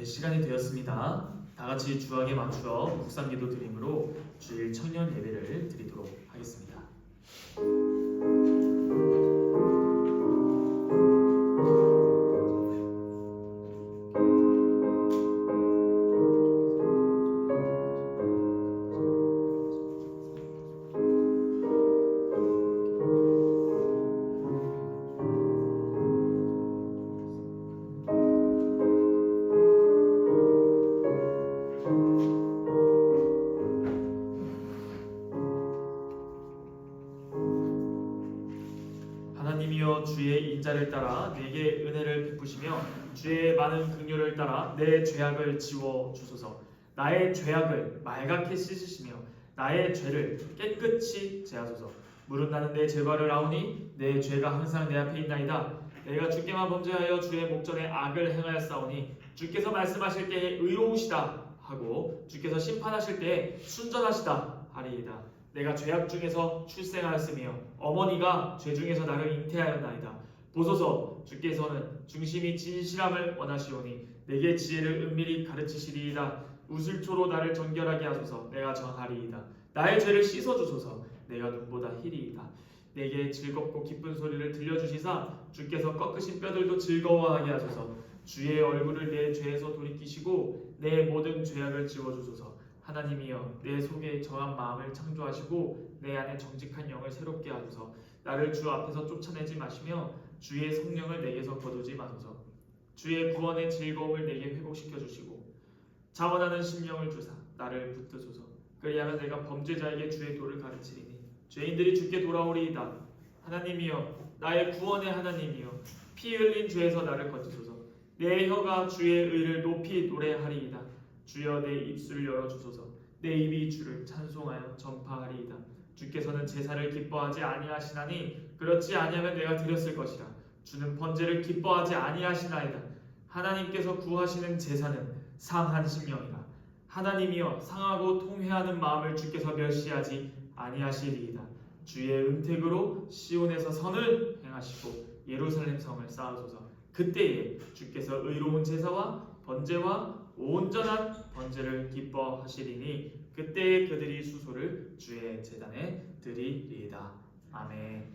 시간이 되었습니다. 다 같이 주악에 맞추어 묵상기도 드림으로 주일 청년 예배를 드리도록 하겠습니다. 하나님이여 주의 인자를 따라 내게 은혜를 베푸시며 주의 많은 긍휼을 따라 내 죄악을 지워 주소서. 나의 죄악을 말갛게 씻으시며 나의 죄를 깨끗이 제하소서. 무릇 나는 내 죄과를 아오니 내 죄가 항상 내 앞에 있나이다. 내가 주께만 범죄하여 주의 목전에 악을 행하였사오니 주께서 말씀하실 때에 의로우시다 하고 주께서 심판하실 때에 순전하시다 하리이다. 내가 죄악 중에서 출생하였으며 어머니가 죄 중에서 나를 잉태하였나이다. 보소서, 주께서는 중심이 진실함을 원하시오니 내게 지혜를 은밀히 가르치시리이다. 우슬초로 나를 정결하게 하소서. 내가 정하리이다. 나의 죄를 씻어주소서. 내가 눈보다 희리이다. 내게 즐겁고 기쁜 소리를 들려주시사 주께서 꺾으신 뼈들도 즐거워하게 하소서. 주의 얼굴을 내 죄에서 돌이키시고 내 모든 죄악을 지워주소서. 하나님이여 내 속에 정한 마음을 창조하시고 내 안에 정직한 영을 새롭게 하소서. 나를 주 앞에서 쫓아내지 마시며 주의 성령을 내게서 거두지 마소서. 주의 구원의 즐거움을 내게 회복시켜 주시고 자원하는 심령을 주사 나를 붙드소서. 그리하면 내가 범죄자에게 주의 도를 가르치리니 죄인들이 주께 돌아오리이다. 하나님이여 나의 구원의 하나님이여 피 흘린 죄에서 나를 건지소서. 내 혀가 주의 의를 높이 노래하리이다. 주여 내 입술을 열어주소서. 내 입이 주를 찬송하여 전파하리이다. 주께서는 제사를 기뻐하지 아니하시나니 그렇지 아니하면 내가 드렸을 것이라. 주는 번제를 기뻐하지 아니하시나이다. 하나님께서 구하시는 제사는 상한 심령이라. 하나님이여 상하고 통회하는 마음을 주께서 멸시하지 아니하시리이다. 주의 은택으로 시온에서 선을 행하시고 예루살렘 성을 쌓으소서. 그때에 주께서 의로운 제사와 번제와 온전한 번제를 기뻐하시리니 그때에 그들이 수소를 주의 제단에 드리리이다. 아멘.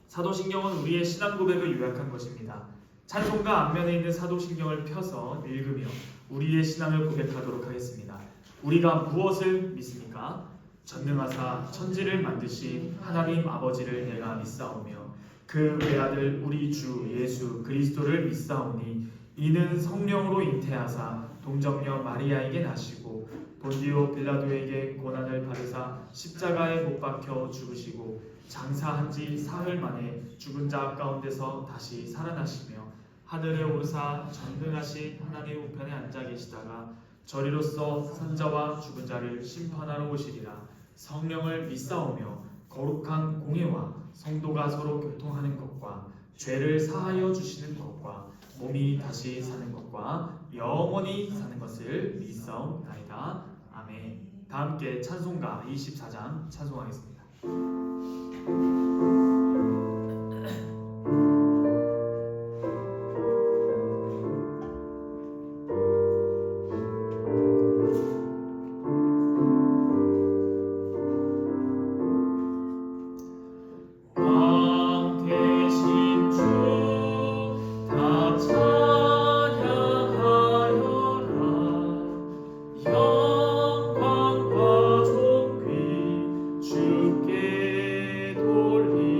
사도신경은 우리의 신앙 고백을 요약한 것입니다. 찬송가 앞면에 있는 사도신경을 펴서 읽으며 우리의 신앙을 고백하도록 하겠습니다. 우리가 무엇을 믿습니까? 전능하사 천지를 만드신 하나님 아버지를 내가 믿사오며 그 외아들 우리 주 예수 그리스도를 믿사오니 이는 성령으로 잉태하사 동정녀 마리아에게 나시고 본디오 빌라도에게 고난을 받으사 십자가에 못 박혀 죽으시고 장사한 지 사흘 만에 죽은 자 가운데서 다시 살아나시며 하늘에 오르사 전능하신 하나님 우편에 앉아 계시다가 저리로서 산자와 죽은 자를 심판하러 오시리라. 성령을 믿사오며 거룩한 공회와 성도가 서로 교통하는 것과 죄를 사하여 주시는 것과 몸이 다시 사는 것과 영원히 사는 것을 믿사옵나이다. 아멘. 다 함께 찬송가 24장 찬송하겠습니다. 주께 돌리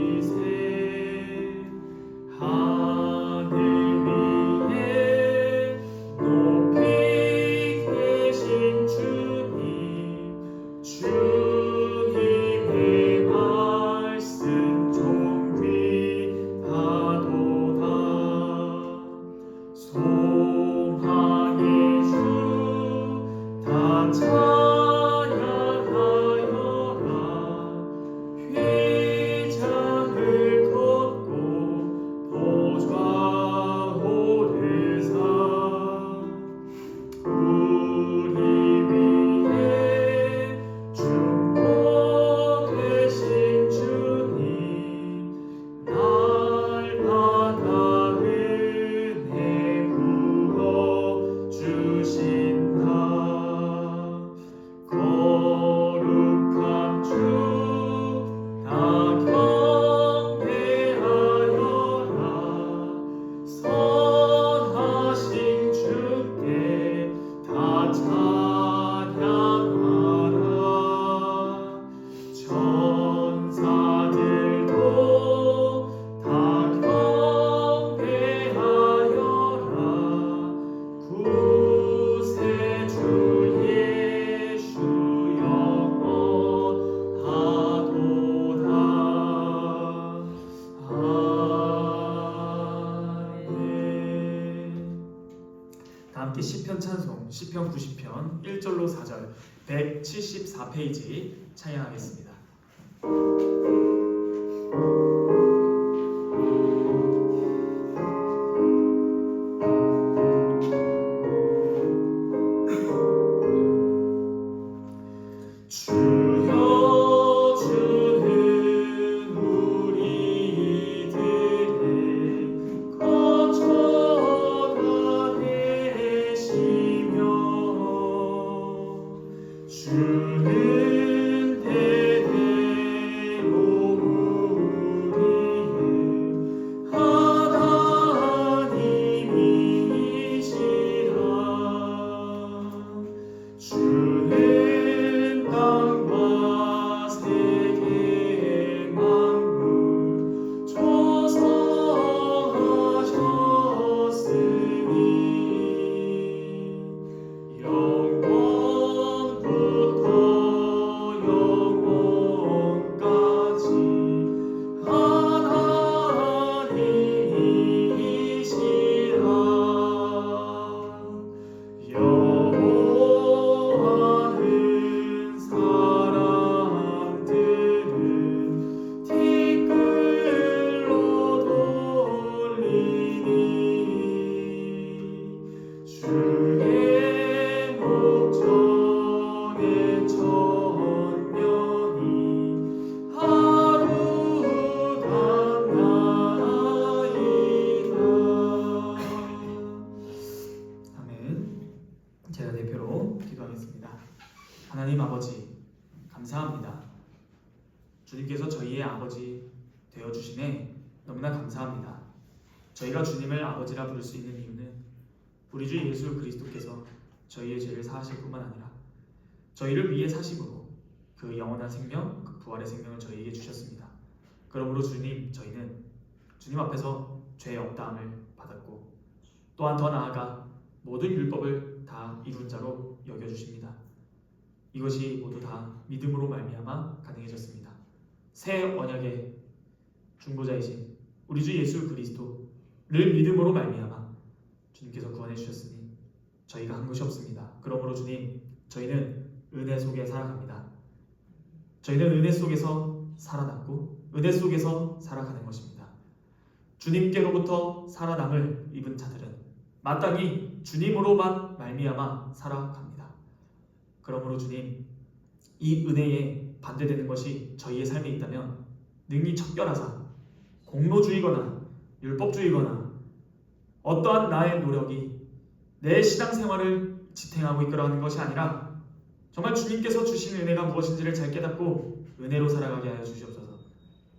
함께 시편 찬송 시편 90편 1절로 4절 174페이지 찬양하겠습니다. 제가 대표로 기도하겠습니다. 하나님 아버지, 감사합니다. 주님께서 저희의 아버지 되어주심에 너무나 감사합니다. 저희가 주님을 아버지라 부를 수 있는 이유는 우리 주 예수 그리스도께서 저희의 죄를 사하실 뿐만 아니라 저희를 위해 사심으로 그 영원한 생명, 그 부활의 생명을 저희에게 주셨습니다. 그러므로 주님, 저희는 주님 앞에서 죄 없다함을 받았고 또한 더 나아가 모든 율법을 다 이룬 자로 여겨주십니다. 이것이 모두 다 믿음으로 말미암아 가능해졌습니다. 새 언약의 중보자이신 우리 주 예수 그리스도를 믿음으로 말미암아 주님께서 구원해 주셨으니 저희가 한 것이 없습니다. 그러므로 주님, 저희는 은혜 속에 살아갑니다. 저희는 은혜 속에서 살아남고 은혜 속에서 살아가는 것입니다. 주님께로부터 살아남을 입은 자들은 마땅히 주님으로만 말미암아 살아갑니다. 그러므로 주님, 이 은혜에 반대되는 것이 저희의 삶에 있다면 능히 척결하사 공로주의거나 율법주의거나 어떠한 나의 노력이 내 신앙생활을 지탱하고 이끌어가는 것이 아니라 정말 주님께서 주신 은혜가 무엇인지를 잘 깨닫고 은혜로 살아가게 하여 주시옵소서.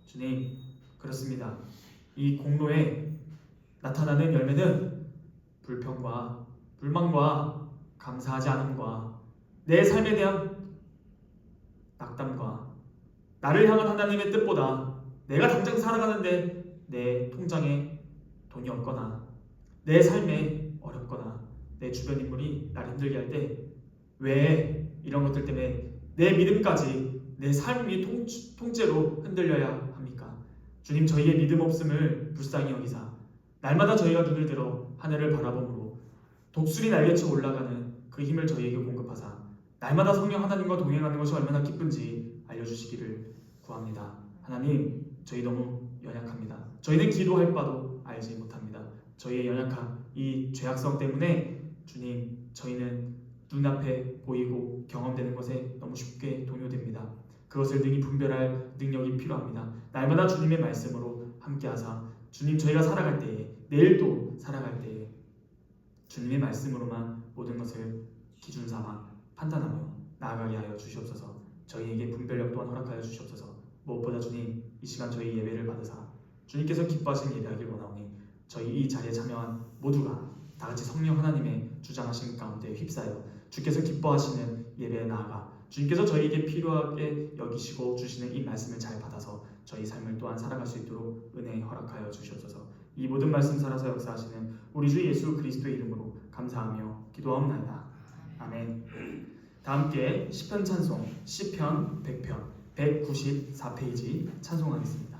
주님, 그렇습니다. 이 공로에 나타나는 열매는 불평과 불만과 감사하지 않음과 내 삶에 대한 낙담과 나를 향한 하나님의 뜻보다 내가 당장 살아가는데 내 통장에 돈이 없거나 내 삶에 어렵거나 내 주변 인물이 나를 힘들게 할 때 왜 이런 것들 때문에 내 믿음까지 내 삶이 통째로 흔들려야 합니까? 주님, 저희의 믿음 없음을 불쌍히 여기사 날마다 저희가 눈을 들어 하늘을 바라보므로 독수리 날개쳐 올라가는 그 힘을 저희에게 공급하사 날마다 성령 하나님과 동행하는 것이 얼마나 기쁜지 알려주시기를 구합니다. 하나님, 저희 너무 연약합니다. 저희는 기도할 바도 알지 못합니다. 저희의 연약한 이 죄악성 때문에 주님, 저희는 눈앞에 보이고 경험되는 것에 너무 쉽게 동요됩니다. 그것을 능히 분별할 능력이 필요합니다. 날마다 주님의 말씀으로 함께하사 주님, 저희가 살아갈 때에 내일도 살아갈 때에 주님의 말씀으로만 모든 것을 기준 삼아 판단하며 나아가게 하여 주시옵소서. 저희에게 분별력 또한 허락하여 주시옵소서. 무엇보다 주님, 이 시간 저희 예배를 받으사 주님께서 기뻐하시는 예배하길 원하오니 저희 이 자리에 참여한 모두가 다같이 성령 하나님의 주장하심 가운데 휩싸여 주께서 기뻐하시는 예배에 나아가 주님께서 저희에게 필요하게 여기시고 주시는 이 말씀을 잘 받아서 저희 삶을 또한 살아갈 수 있도록 은혜 허락하여 주시옵소서. 이 모든 말씀 살아서 역사하시는 우리 주 예수 그리스도의 이름으로 감사하며 기도하옵나이다. 아멘. 다 함께 시편 찬송 시편 100편 194페이지 찬송하겠습니다.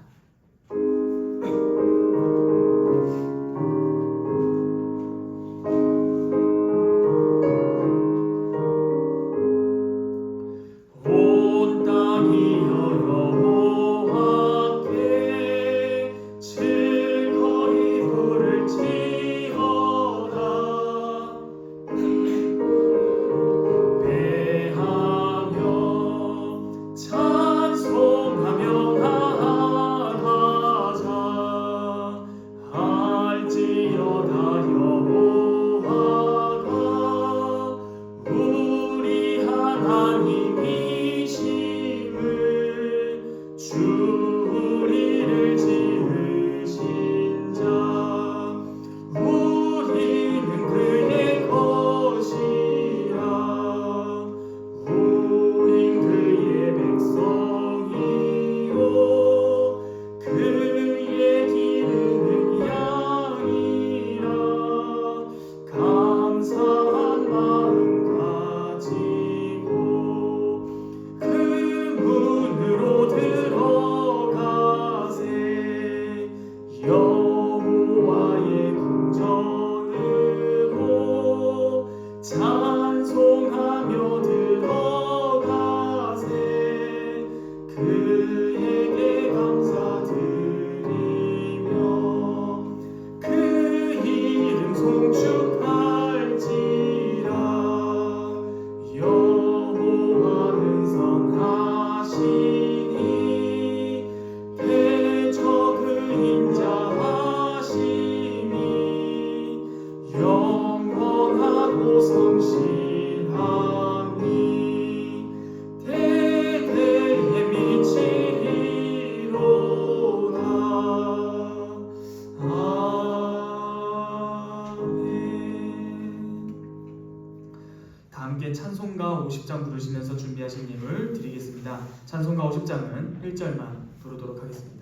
함께 찬송가 50장 부르시면서 준비하신 예물 드리겠습니다. 찬송가 50장은 1절만 부르도록 하겠습니다.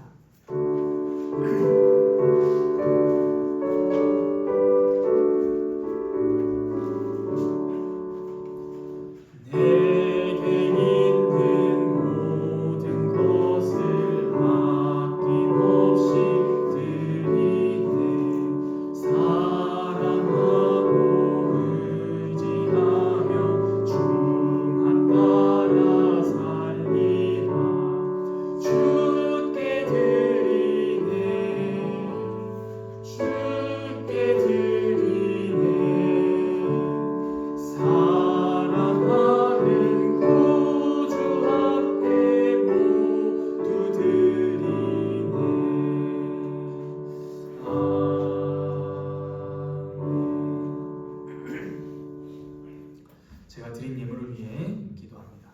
제가 드린 예물을 위해 기도합니다.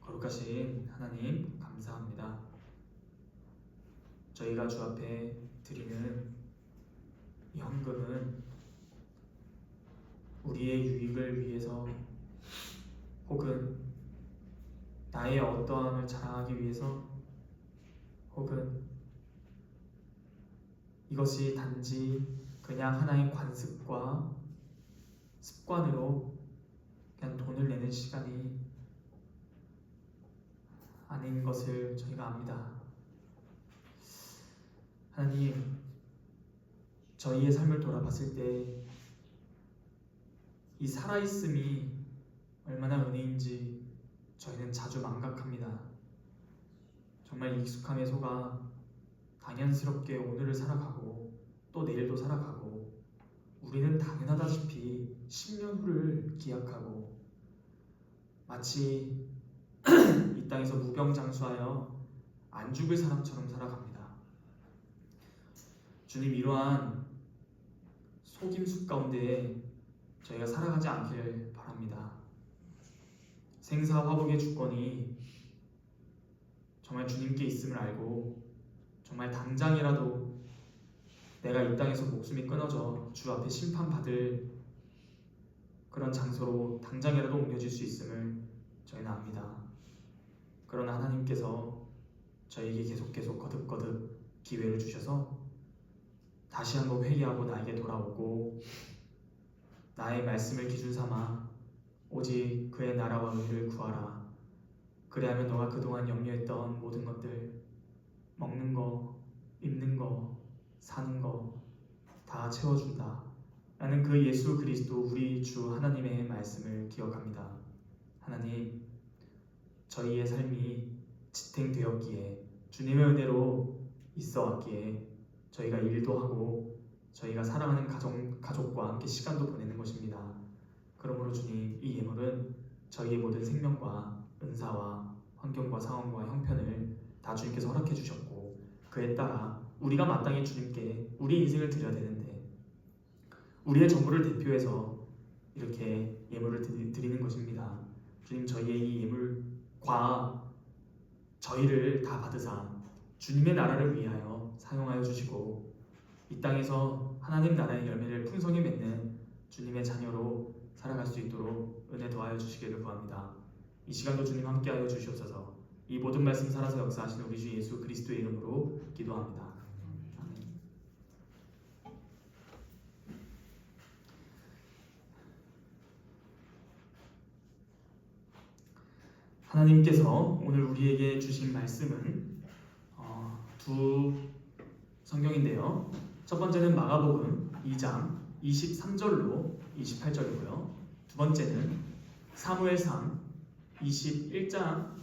거룩하신 하나님, 감사합니다. 저희가 주 앞에 드리는 이 헌금은 우리의 유익을 위해서 혹은 나의 어떠함을 자랑하기 위해서 혹은 이것이 단지 그냥 하나의 관습과 습관으로 그냥 돈을 내는 시간이 아닌 것을 저희가 압니다. 하나님, 저희의 삶을 돌아봤을 때 이 살아있음이 얼마나 은혜인지 저희는 자주 망각합니다. 정말 익숙함에 속아 당연스럽게 오늘을 살아가고 또 내일도 살아가고 우리는 당연하다시피 10년 후를 기약하고 마치 이 땅에서 무병장수하여 안 죽을 사람처럼 살아갑니다. 주님, 이러한 속임수 가운데 저희가 살아가지 않길 바랍니다. 생사화복의 주권이 정말 주님께 있음을 알고 정말 당장이라도 내가 이 땅에서 목숨이 끊어져 주 앞에 심판받을 그런 장소로 당장이라도 옮겨질 수 있음을 저희는 압니다. 그러나 하나님께서 저에게 계속 거듭거듭 기회를 주셔서 다시 한번 회개하고 나에게 돌아오고 나의 말씀을 기준 삼아 오직 그의 나라와 의를 구하라. 그래야면 너가 그동안 염려했던 모든 것들, 먹는 거, 입는 거, 사는 거 다 채워준다 라는 그 예수 그리스도 우리 주 하나님의 말씀을 기억합니다. 하나님, 저희의 삶이 지탱되었기에 주님의 은혜로 있어 왔기에 저희가 일도 하고 저희가 사랑하는 가족과 함께 시간도 보내는 것입니다. 그러므로 주님, 이 예물은 저희의 모든 생명과 은사와 환경과 상황과 형편을 다 주님께서 허락해 주셨고 그에 따라 우리가 마땅히 주님께 우리 인생을 드려야 되는데 우리의 전부를 대표해서 이렇게 예물을 드리는 것입니다. 주님, 저희의 이 예물과 저희를 다 받으사 주님의 나라를 위하여 사용하여 주시고 이 땅에서 하나님 나라의 열매를 풍성히 맺는 주님의 자녀로 살아갈 수 있도록 은혜 더하여 주시기를 구합니다. 이 시간도 주님 함께하여 주시옵소서. 이 모든 말씀 살아서 역사하시는 우리 주 예수 그리스도의 이름으로 기도합니다. 아멘. 하나님께서 오늘 우리에게 주신 말씀은 두 성경인데요. 첫 번째는 마가복음 2장 23절로 28절이고요. 두 번째는 사무엘상 21장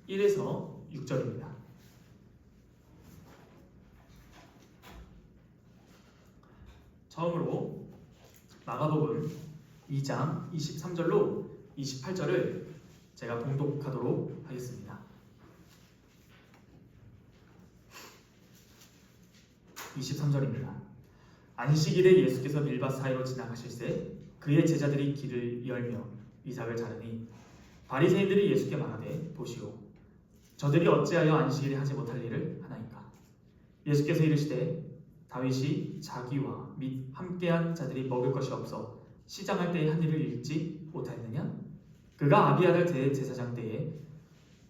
1에서 6절입니다. 처음으로 마가복음 2장 23절로 28절을 제가 봉독하도록 하겠습니다. 23절입니다. 안식일에 예수께서 밀밭 사이로 지나가실새 그의 제자들이 길을 열며 이삭을 자르니 바리새인들이 예수께 말하되 보시오, 저들이 어찌하여 안식일에 하지 못할 일을 하나이까? 예수께서 이르시되 다윗이 자기와 및 함께한 자들이 먹을 것이 없어 시장할 때의 한 일을 읽지 못하였느냐? 그가 아비아달 대제사장 때에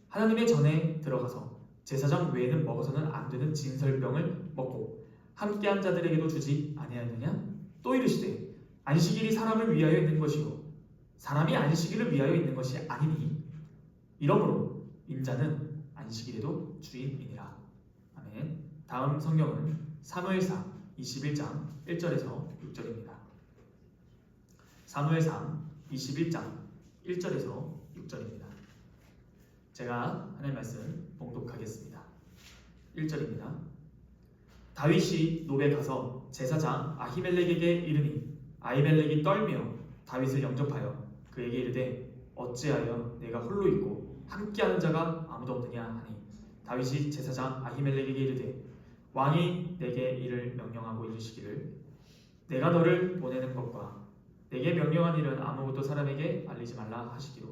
하나님의 전에 들어가서 제사장 외에는 먹어서는 안 되는 진설병을 먹고 함께한 자들에게도 주지 아니하였느냐? 또 이르시되 안식일이 사람을 위하여 있는 것이요 사람이 안식일을 위하여 있는 것이 아니니 이러므로 인자는 안식일에도 주인이니라. 아멘. 다음 성경은 사무엘상 21장 1절에서 6절입니다. 사무엘상 21장 1절에서 6절입니다. 제가 하나님 말씀 봉독하겠습니다. 1절입니다. 다윗이 노베 가서 제사장 아히멜렉에게 이르니 아히멜렉이 떨며 다윗을 영접하여 그에게 이르되 어찌하여 내가 홀로 있고 함께하는 자가 아무도 없느냐 하니 다윗이 제사장 아히멜렉에게 이르되 왕이 내게 이를 명령하고 이르시기를 내가 너를 보내는 것과 내게 명령한 일은 아무것도 사람에게 알리지 말라 하시기로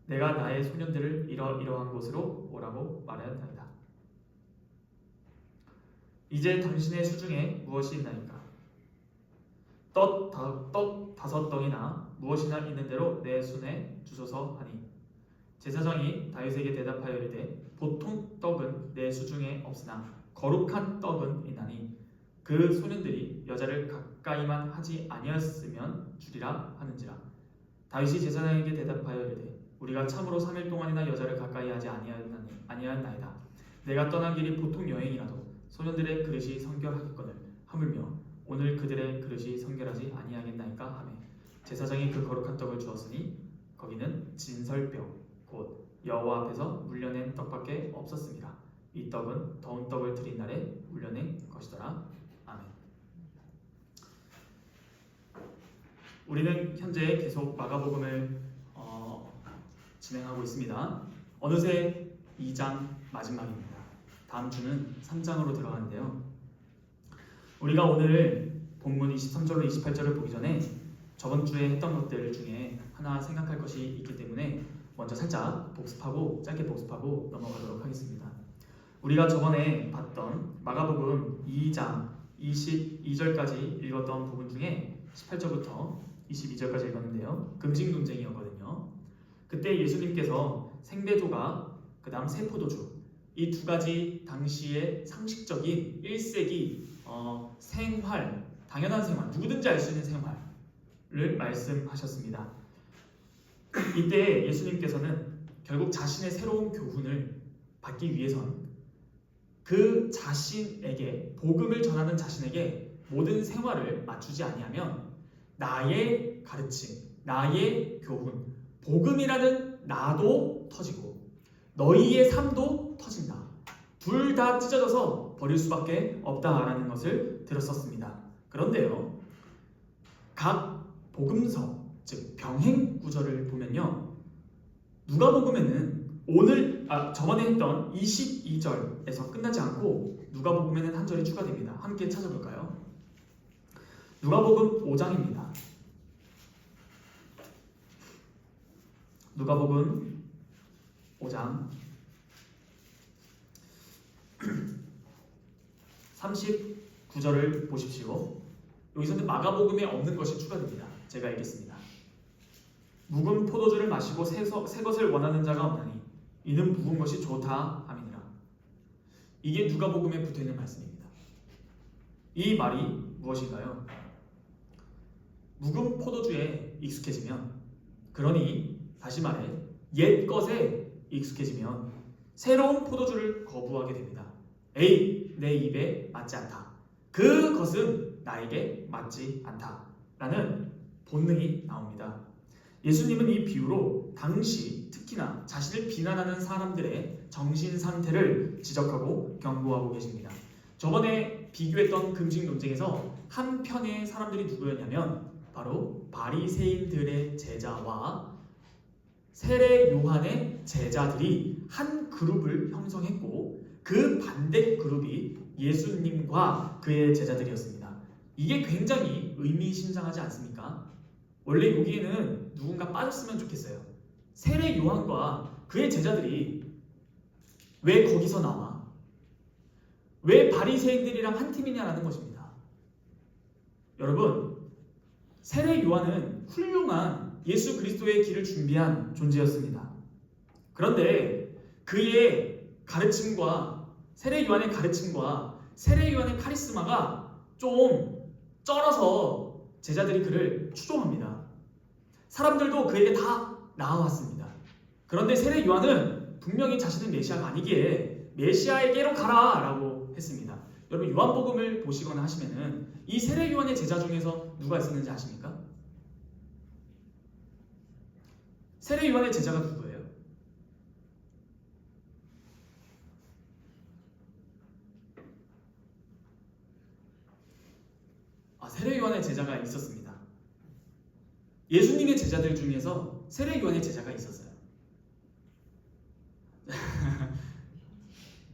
내가 나의 소년들을 이러한 곳으로 오라고 말하였나이다. 이제 당신의 수중에 무엇이 있나이까? 떡 5덩이나 무엇이나 있는 대로 내 손에 주소서 하니 제사장이 다윗에게 대답하여 이르되 보통 떡은 내 수중에 없으나 거룩한 떡은 있나니 그 소년들이 여자를 가까이만 하지 아니었으면 주리라 하는지라. 다윗이 제사장에게 대답하여 이르되 우리가 참으로 3일 동안이나 여자를 가까이 하지 아니하였나이다. 내가 떠난 길이 보통 여행이라도 소년들의 그릇이 성결하겠거늘 하물며 오늘 그들의 그릇이 성결하지 아니하겠나이까 하매 제사장이 그 거룩한 떡을 주었으니 거기는 진설병 곧 여호와 앞에서 물려낸 떡밖에 없었습니다. 이 떡은 더운 떡을 드린 날에 물려낸 것이더라. 아멘. 우리는 현재 계속 마가복음을 진행하고 있습니다. 어느새 2장 마지막입니다. 다음 주는 3장으로 들어가는데요. 우리가 오늘 본문 23절로 28절을 보기 전에 저번 주에 했던 것들 중에 하나 생각할 것이 있기 때문에 먼저 살짝 짧게 복습하고 넘어가도록 하겠습니다. 우리가 저번에 봤던 마가복음 2장 22절까지 읽었던 부분 중에 18절부터 22절까지 읽었는데요. 금식 논쟁이었거든요. 그때 예수님께서 생배조가 그 다음 세포도주 이 두 가지 당시의 상식적인 1세기 생활, 당연한 생활, 누구든지 알 수 있는 생활을 말씀하셨습니다. 이때 예수님께서는 결국 자신의 새로운 교훈을 받기 위해선 그 자신에게 복음을 전하는 자신에게 모든 생활을 맞추지 아니하면 나의 가르침, 나의 교훈, 복음이라는 나도 터지고 너희의 삶도 터진다. 둘 다 찢어져서 버릴 수밖에 없다라는 것을 들었었습니다. 그런데요, 각 복음서, 즉 병행 구절을 보면요, 누가복음에는 저번에 했던 22절에서 끝나지 않고 누가복음에는 한 절이 추가됩니다. 함께 찾아볼까요? 누가복음 5장입니다. 누가복음 5장 39절을 보십시오. 여기서는 마가복음에 없는 것이 추가됩니다. 제가 읽겠습니다. 묵은 포도주를 마시고 새 것을 원하는 자가 없나니 이는 묵은 것이 좋다 함이니라. 이게 누가복음에 붙어있는 말씀입니다. 이 말이 무엇인가요? 묵은 포도주에 익숙해지면, 그러니 다시 말해 옛 것에 익숙해지면 새로운 포도주를 거부하게 됩니다. 에이, 내 입에 맞지 않다. 그것은 나에게 맞지 않다. 라는 본능이 나옵니다. 예수님은 이 비유로 당시 특히나 자신을 비난하는 사람들의 정신 상태를 지적하고 경고하고 계십니다. 저번에 비교했던 금식 논쟁에서 한 편의 사람들이 누구였냐면 바로 바리새인들의 제자와 세례 요한의 제자들이 한 그룹을 형성했고 그 반대 그룹이 예수님과 그의 제자들이었습니다. 이게 굉장히 의미심장하지 않습니까? 원래 여기에는 누군가 빠졌으면 좋겠어요. 세례 요한과 그의 제자들이 왜 거기서 나와? 왜 바리새인들이랑 한 팀이냐라는 것입니다. 여러분, 세례 요한은 훌륭한 예수 그리스도의 길을 준비한 존재였습니다. 그런데 그의 가르침과 세례 요한의 가르침과 세례 요한의 카리스마가 좀 쩔어서 제자들이 그를 추종합니다. 사람들도 그에게 다 나아왔습니다. 그런데 세례 요한은 분명히 자신은 메시아가 아니기에 메시아에게로 가라 라고 했습니다. 여러분 요한복음을 보시거나 하시면은 이 세례 요한의 제자 중에서 누가 있었는지 아십니까? 세례 요한의 제자가 누구예요? 세례 요한의 제자가 있었습니다. 예수님의 제자들 중에서 세례 요한의 제자가 있었어요.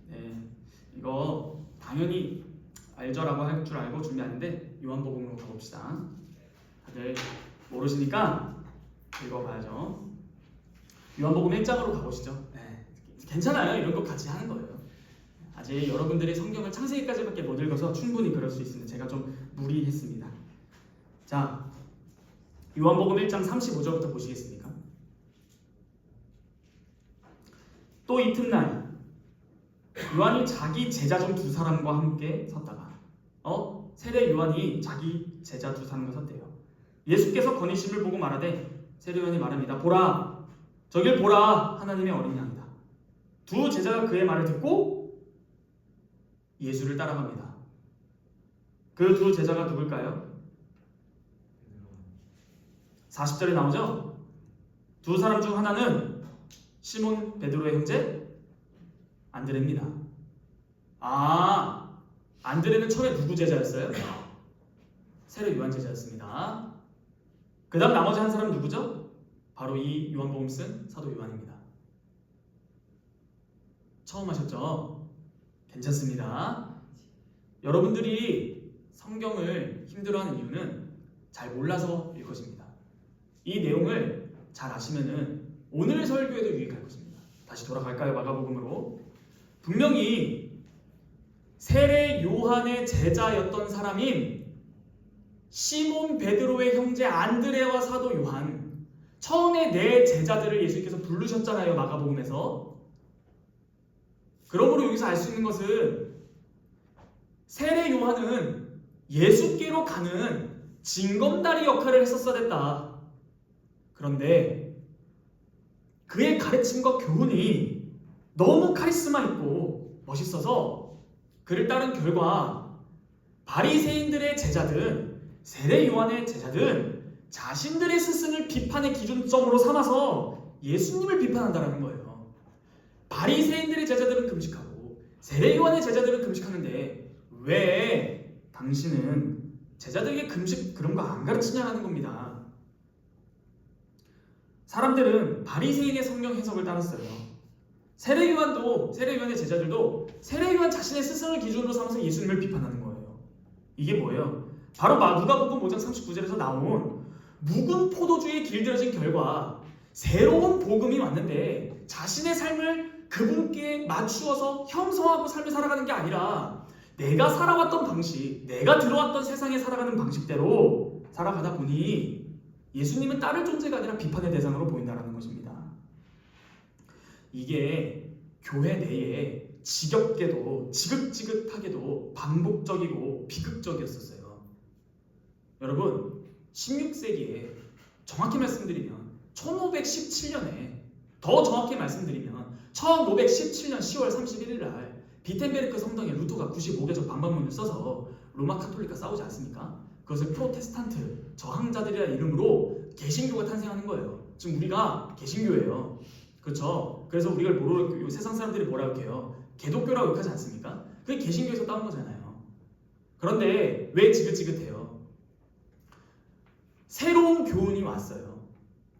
네, 이거 당연히 알죠라고 할 줄 알고 준비하는데 요한복음으로 가봅시다. 다들 모르시니까 읽어봐야죠. 요한복음 1장으로 가보시죠. 네, 괜찮아요. 이런 거 같이 하는 거예요. 아직 여러분들이 성경을 창세기까지밖에 못 읽어서 충분히 그럴 수 있습니다. 제가 좀 무리했습니다. 자, 요한복음 1장 35절부터 보시겠습니까? 또 이튿날 요한이 자기 제자 중 두 사람과 함께 섰다가 세례 요한이 자기 제자 두 사람과 섰대요. 예수께서 거니심을 보고 말하되 세례 요한이 말합니다. 보라, 저길 보라, 하나님의 어린 양이다. 두 제자가 그의 말을 듣고 예수를 따라갑니다. 그 두 제자가 누굴까요? 40절에 나오죠? 두 사람 중 하나는 시몬 베드로의 형제 안드레입니다. 안드레는 처음에 누구 제자였어요? 세례 요한 제자였습니다. 그 다음 나머지 한 사람은 누구죠? 바로 이 요한복음 쓴 사도 요한입니다. 처음 하셨죠? 괜찮습니다. 여러분들이 성경을 힘들어하는 이유는 잘 몰라서일 것입니다. 이 내용을 잘 아시면은 오늘 설교에도 유익할 것입니다. 다시 돌아갈까요? 마가복음으로. 분명히 세례 요한의 제자였던 사람인 시몬 베드로의 형제 안드레와 사도 요한, 처음에 네 제자들을 예수님께서 부르셨잖아요. 마가복음에서. 그러므로 여기서 알 수 있는 것은 세례 요한은 예수께로 가는 징검다리 역할을 했었어야 됐다. 그런데 그의 가르침과 교훈이 너무 카리스마 있고 멋있어서 그를 따른 결과 바리새인들의 제자든 세례 요한의 제자든 자신들의 스승을 비판의 기준점으로 삼아서 예수님을 비판한다는 거예요. 바리새인들의 제자들은 금식하고 세례 요한의 제자들은 금식하는데 왜 당신은 제자들에게 금식 그런 거 안 가르치냐는 겁니다. 사람들은 바리새인의 성경 해석을 따랐어요. 세례 요한의 제자들도 세례 요한 자신의 스승을 기준으로 삼아서 예수님을 비판하는 거예요. 이게 뭐예요? 바로 누가복음 5장 39절에서 나온 묵은 포도주에 길들여진 결과 새로운 복음이 왔는데 자신의 삶을 그분께 맞추어서 형성하고 삶을 살아가는 게 아니라 내가 살아왔던 방식, 내가 들어왔던 세상에 살아가는 방식대로 살아가다 보니 예수님은 따를 존재가 아니라 비판의 대상으로 보인다는 것입니다. 이게 교회 내에 지겹게도 지긋지긋하게도 반복적이고 비극적이었었어요. 여러분 16세기에 정확히 말씀드리면 1517년에 더 정확히 말씀드리면 1517년 10월 31일 날 비텐베르크 성당에 루터가 95개조 반박문을 써서 로마 카톨릭과 싸우지 않습니까? 그것을 프로테스탄트 저항자들이라는 이름으로 개신교가 탄생하는 거예요. 지금 우리가 개신교예요. 그렇죠? 그래서 우리가 세상 사람들이 뭐라고 해요? 개독교라고 욕하지 않습니까? 그게 개신교에서 따온 거잖아요. 그런데 왜 지긋지긋해요? 새로운 교훈이 왔어요.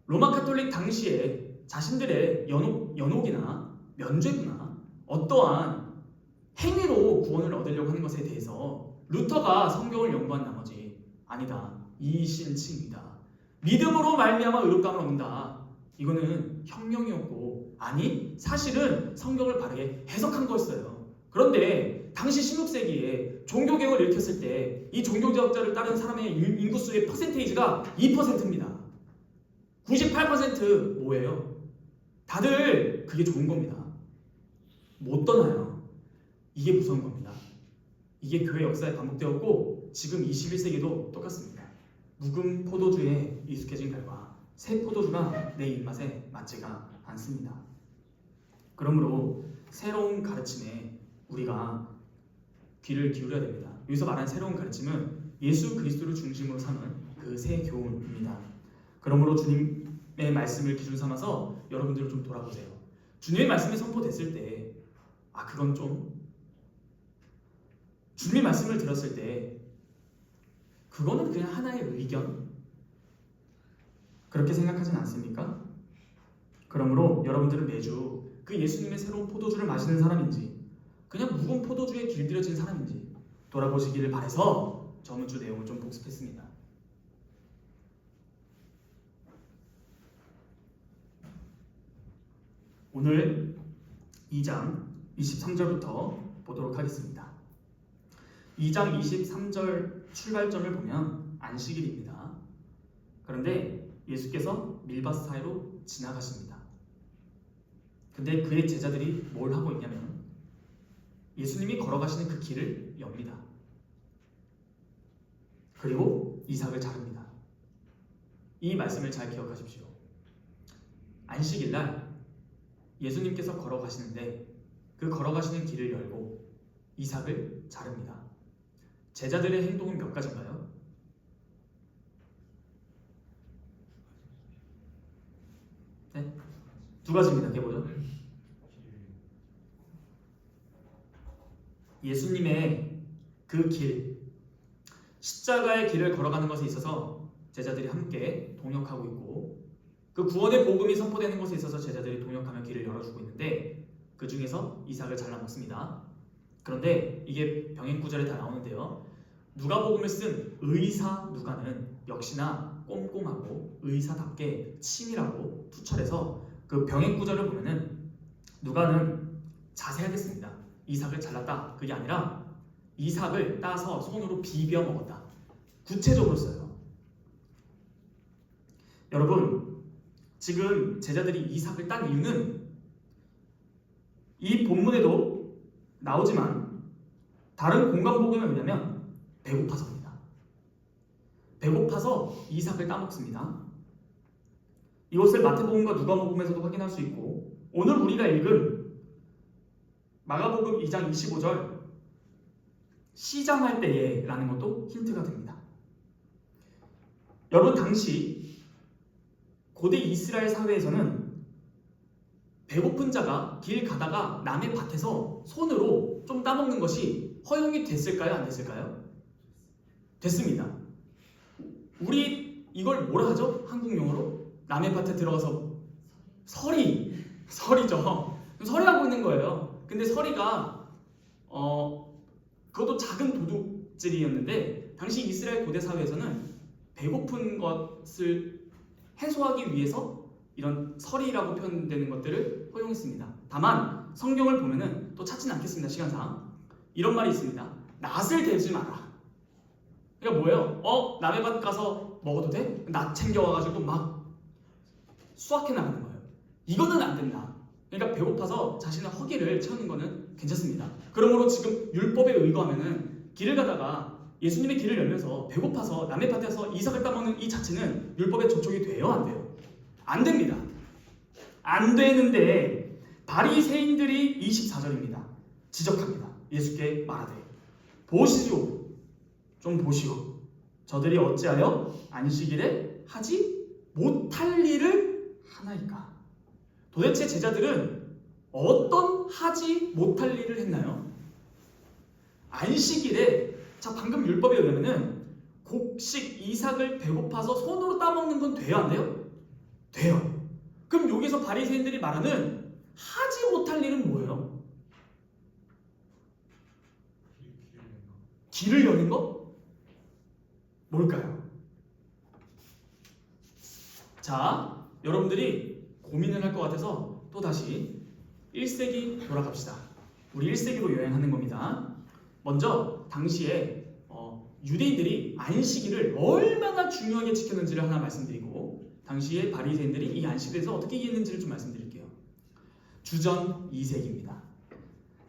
로마 카톨릭 당시에 자신들의 연옥이나 면죄부나 어떠한 행위로 구원을 얻으려고 하는 것에 대해서 루터가 성경을 연구한 나머지 아니다. 이신칭이다. 믿음으로 말미암아 의롭다함을 얻는다. 이거는 혁명이었고 사실은 성경을 바르게 해석한 거였어요. 그런데 당시 16세기에 종교개혁을 일으켰을 때 이 종교개혁자를 따른 사람의 인구수의 퍼센테이지가 2%입니다. 98% 뭐예요? 다들 그게 좋은 겁니다. 못 떠나요. 이게 무서운 겁니다. 이게 교회 역사에 반복되었고 지금 21세기도 똑같습니다. 묵은 포도주에 익숙해진 결과 새 포도주가 내 입맛에 맞지가 않습니다. 그러므로 새로운 가르침에 우리가 귀를 기울여야 됩니다. 여기서 말하는 새로운 가르침은 예수 그리스도를 중심으로 삼은 그 새 교훈입니다. 그러므로 주님의 말씀을 기준 삼아서 여러분들을 좀 돌아보세요. 주님의 말씀이 선포됐을 때 그건 좀 주님의 말씀을 들었을 때 그거는 그냥 하나의 의견 그렇게 생각하진 않습니까? 그러므로 여러분들은 매주 그 예수님의 새로운 포도주를 마시는 사람인지 그냥 묵은 포도주에 길들여진 사람인지 돌아보시기를 바라서 저번 주 내용을 좀 복습했습니다. 오늘 2장 23절부터 보도록 하겠습니다. 2장 23절 출발점을 보면 안식일입니다. 그런데 예수께서 밀밭 사이로 지나가십니다. 근데 그의 제자들이 뭘 하고 있냐면 예수님이 걸어가시는 그 길을 엽니다. 그리고 이삭을 자릅니다. 이 말씀을 잘 기억하십시오. 안식일날 예수님께서 걸어가시는데 그 걸어가시는 길을 열고 이삭을 자릅니다. 제자들의 행동은 몇 가지인가요? 네? 두 가지입니다. 그게 뭐죠? 예수님의 그 길, 십자가의 길을 걸어가는 것에 있어서 제자들이 함께 동역하고 있고 그 구원의 복음이 선포되는 것에 있어서 제자들이 동역하며 길을 열어주고 있는데 그 중에서 이삭을 잘라 먹습니다. 그런데 이게 병행구절에 다 나오는데요. 누가복음을 쓴 의사 누가는 역시나 꼼꼼하고 의사답게 치밀하고 투철해서 그 병행구절을 보면은 누가는 자세하게 씁니다. 이삭을 잘랐다 그게 아니라 이삭을 따서 손으로 비벼 먹었다. 구체적으로 써요. 여러분 지금 제자들이 이삭을 딴 이유는 이 본문에도 나오지만 다른 공간복음에 뭐냐면 배고파서입니다. 배고파서 이삭을 따먹습니다. 이것을 마태복음과 누가복음에서도 확인할 수 있고 오늘 우리가 읽은 마가복음 2장 25절 시장할 때에 라는 것도 힌트가 됩니다. 여러분 당시 고대 이스라엘 사회에서는 배고픈 자가 길 가다가 남의 밭에서 손으로 좀 따먹는 것이 허용이 됐을까요? 안 됐을까요? 됐습니다. 우리 이걸 뭐라 하죠? 한국 용어로? 남의 밭에 들어가서 서리죠. 서리하고 있는 거예요. 근데 서리가 그것도 작은 도둑질이었는데 당시 이스라엘 고대 사회에서는 배고픈 것을 해소하기 위해서 이런 서리라고 표현되는 것들을 허용했습니다. 다만 성경을 보면은 또 찾지는 않겠습니다. 시간상 이런 말이 있습니다. 낫을 대지 마라. 그러니까 뭐예요? 남의 밭 가서 먹어도 돼? 낫 챙겨와가지고 막 수확해 나가는 거예요. 이거는 안 된다. 그러니까 배고파서 자신의 허기를 채우는 거는 괜찮습니다. 그러므로 지금 율법에 의거하면은 길을 가다가 예수님의 길을 열면서 배고파서 남의 밭에서 이삭을 따먹는 이 자체는 율법에 접촉이 돼요? 안 돼요? 안 됩니다. 안 되는데 바리새인들이 24절입니다. 지적합니다. 예수께 말하되 보시오 좀 보시오 저들이 어찌하여 안식일에 하지 못할 일을 하나이까. 도대체 제자들은 어떤 하지 못할 일을 했나요? 안식일에 자 방금 율법에 의하면은 곡식 이삭을 배고파서 손으로 따먹는 건 돼요? 안 돼요? 돼요. 그럼 여기서 바리새인들이 말하는 하지 못할 일은 뭐예요? 길을 여는 거? 뭘까요? 자, 여러분들이 고민을 할 것 같아서 또다시 1세기 돌아갑시다. 우리 1세기로 여행하는 겁니다. 먼저 당시에 유대인들이 안식일을 얼마나 중요하게 지켰는지를 하나 말씀드리고 당시에 바리새인들이 이 안식일에 대해서 어떻게 이해했는지를 좀 말씀드릴게요. 주전 2세기입니다.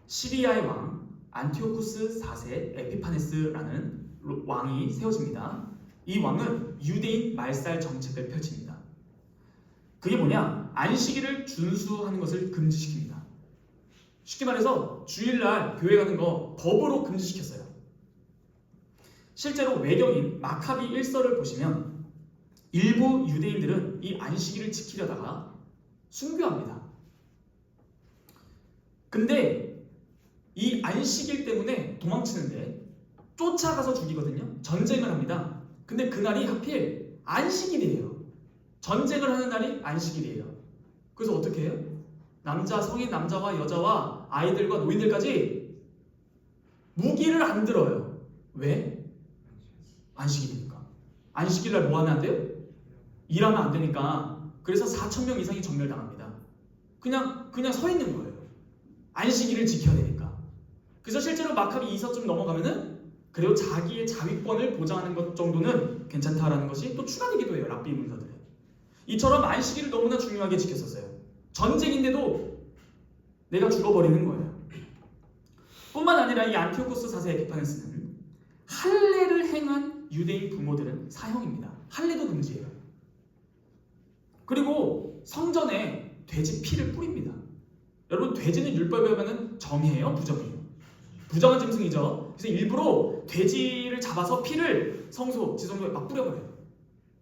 시리아의 왕 안티오쿠스 4세 에피파네스라는 왕이 세워집니다. 이 왕은 유대인 말살 정책을 펼칩니다. 그게 뭐냐? 안식일을 준수하는 것을 금지시킵니다. 쉽게 말해서 주일날 교회 가는 거 법으로 금지시켰어요. 실제로 외경인 마카비 1서를 보시면 일부 유대인들은 이 안식일을 지키려다가 순교합니다. 근데 이 안식일 때문에 도망치는데 쫓아가서 죽이거든요. 전쟁을 합니다. 근데 그날이 하필 안식일이에요. 전쟁을 하는 날이 안식일이에요. 그래서 어떻게 해요? 성인 남자와 여자와 아이들과 노인들까지 무기를 안 들어요. 왜? 안식일이니까. 안식일날 뭐 하면 안 돼요? 일하면 안 되니까. 그래서 4,000명 이상이 전멸당합니다. 그냥 서 있는 거예요. 안식일을 지켜야 되니까. 그래서 실제로 마카비 2서쯤 넘어가면은 그래도 자기의 자위권을 보장하는 것 정도는 괜찮다라는 것이 또 추가되기도 해요. 랍비 문서들에. 이처럼 안식일을 너무나 중요하게 지켰었어요. 전쟁인데도 내가 죽어버리는 거예요. 뿐만 아니라 이 안티오코스 4세 에피파네스는 할례를 행한 유대인 부모들은 사형입니다. 할례도 금지예요. 그리고 성전에 돼지 피를 뿌립니다. 여러분 돼지는 율법에 보면 정해요? 부정해요? 부정한 짐승이죠. 그래서 일부러 돼지를 잡아서 피를 성소, 지성소에 막 뿌려버려요.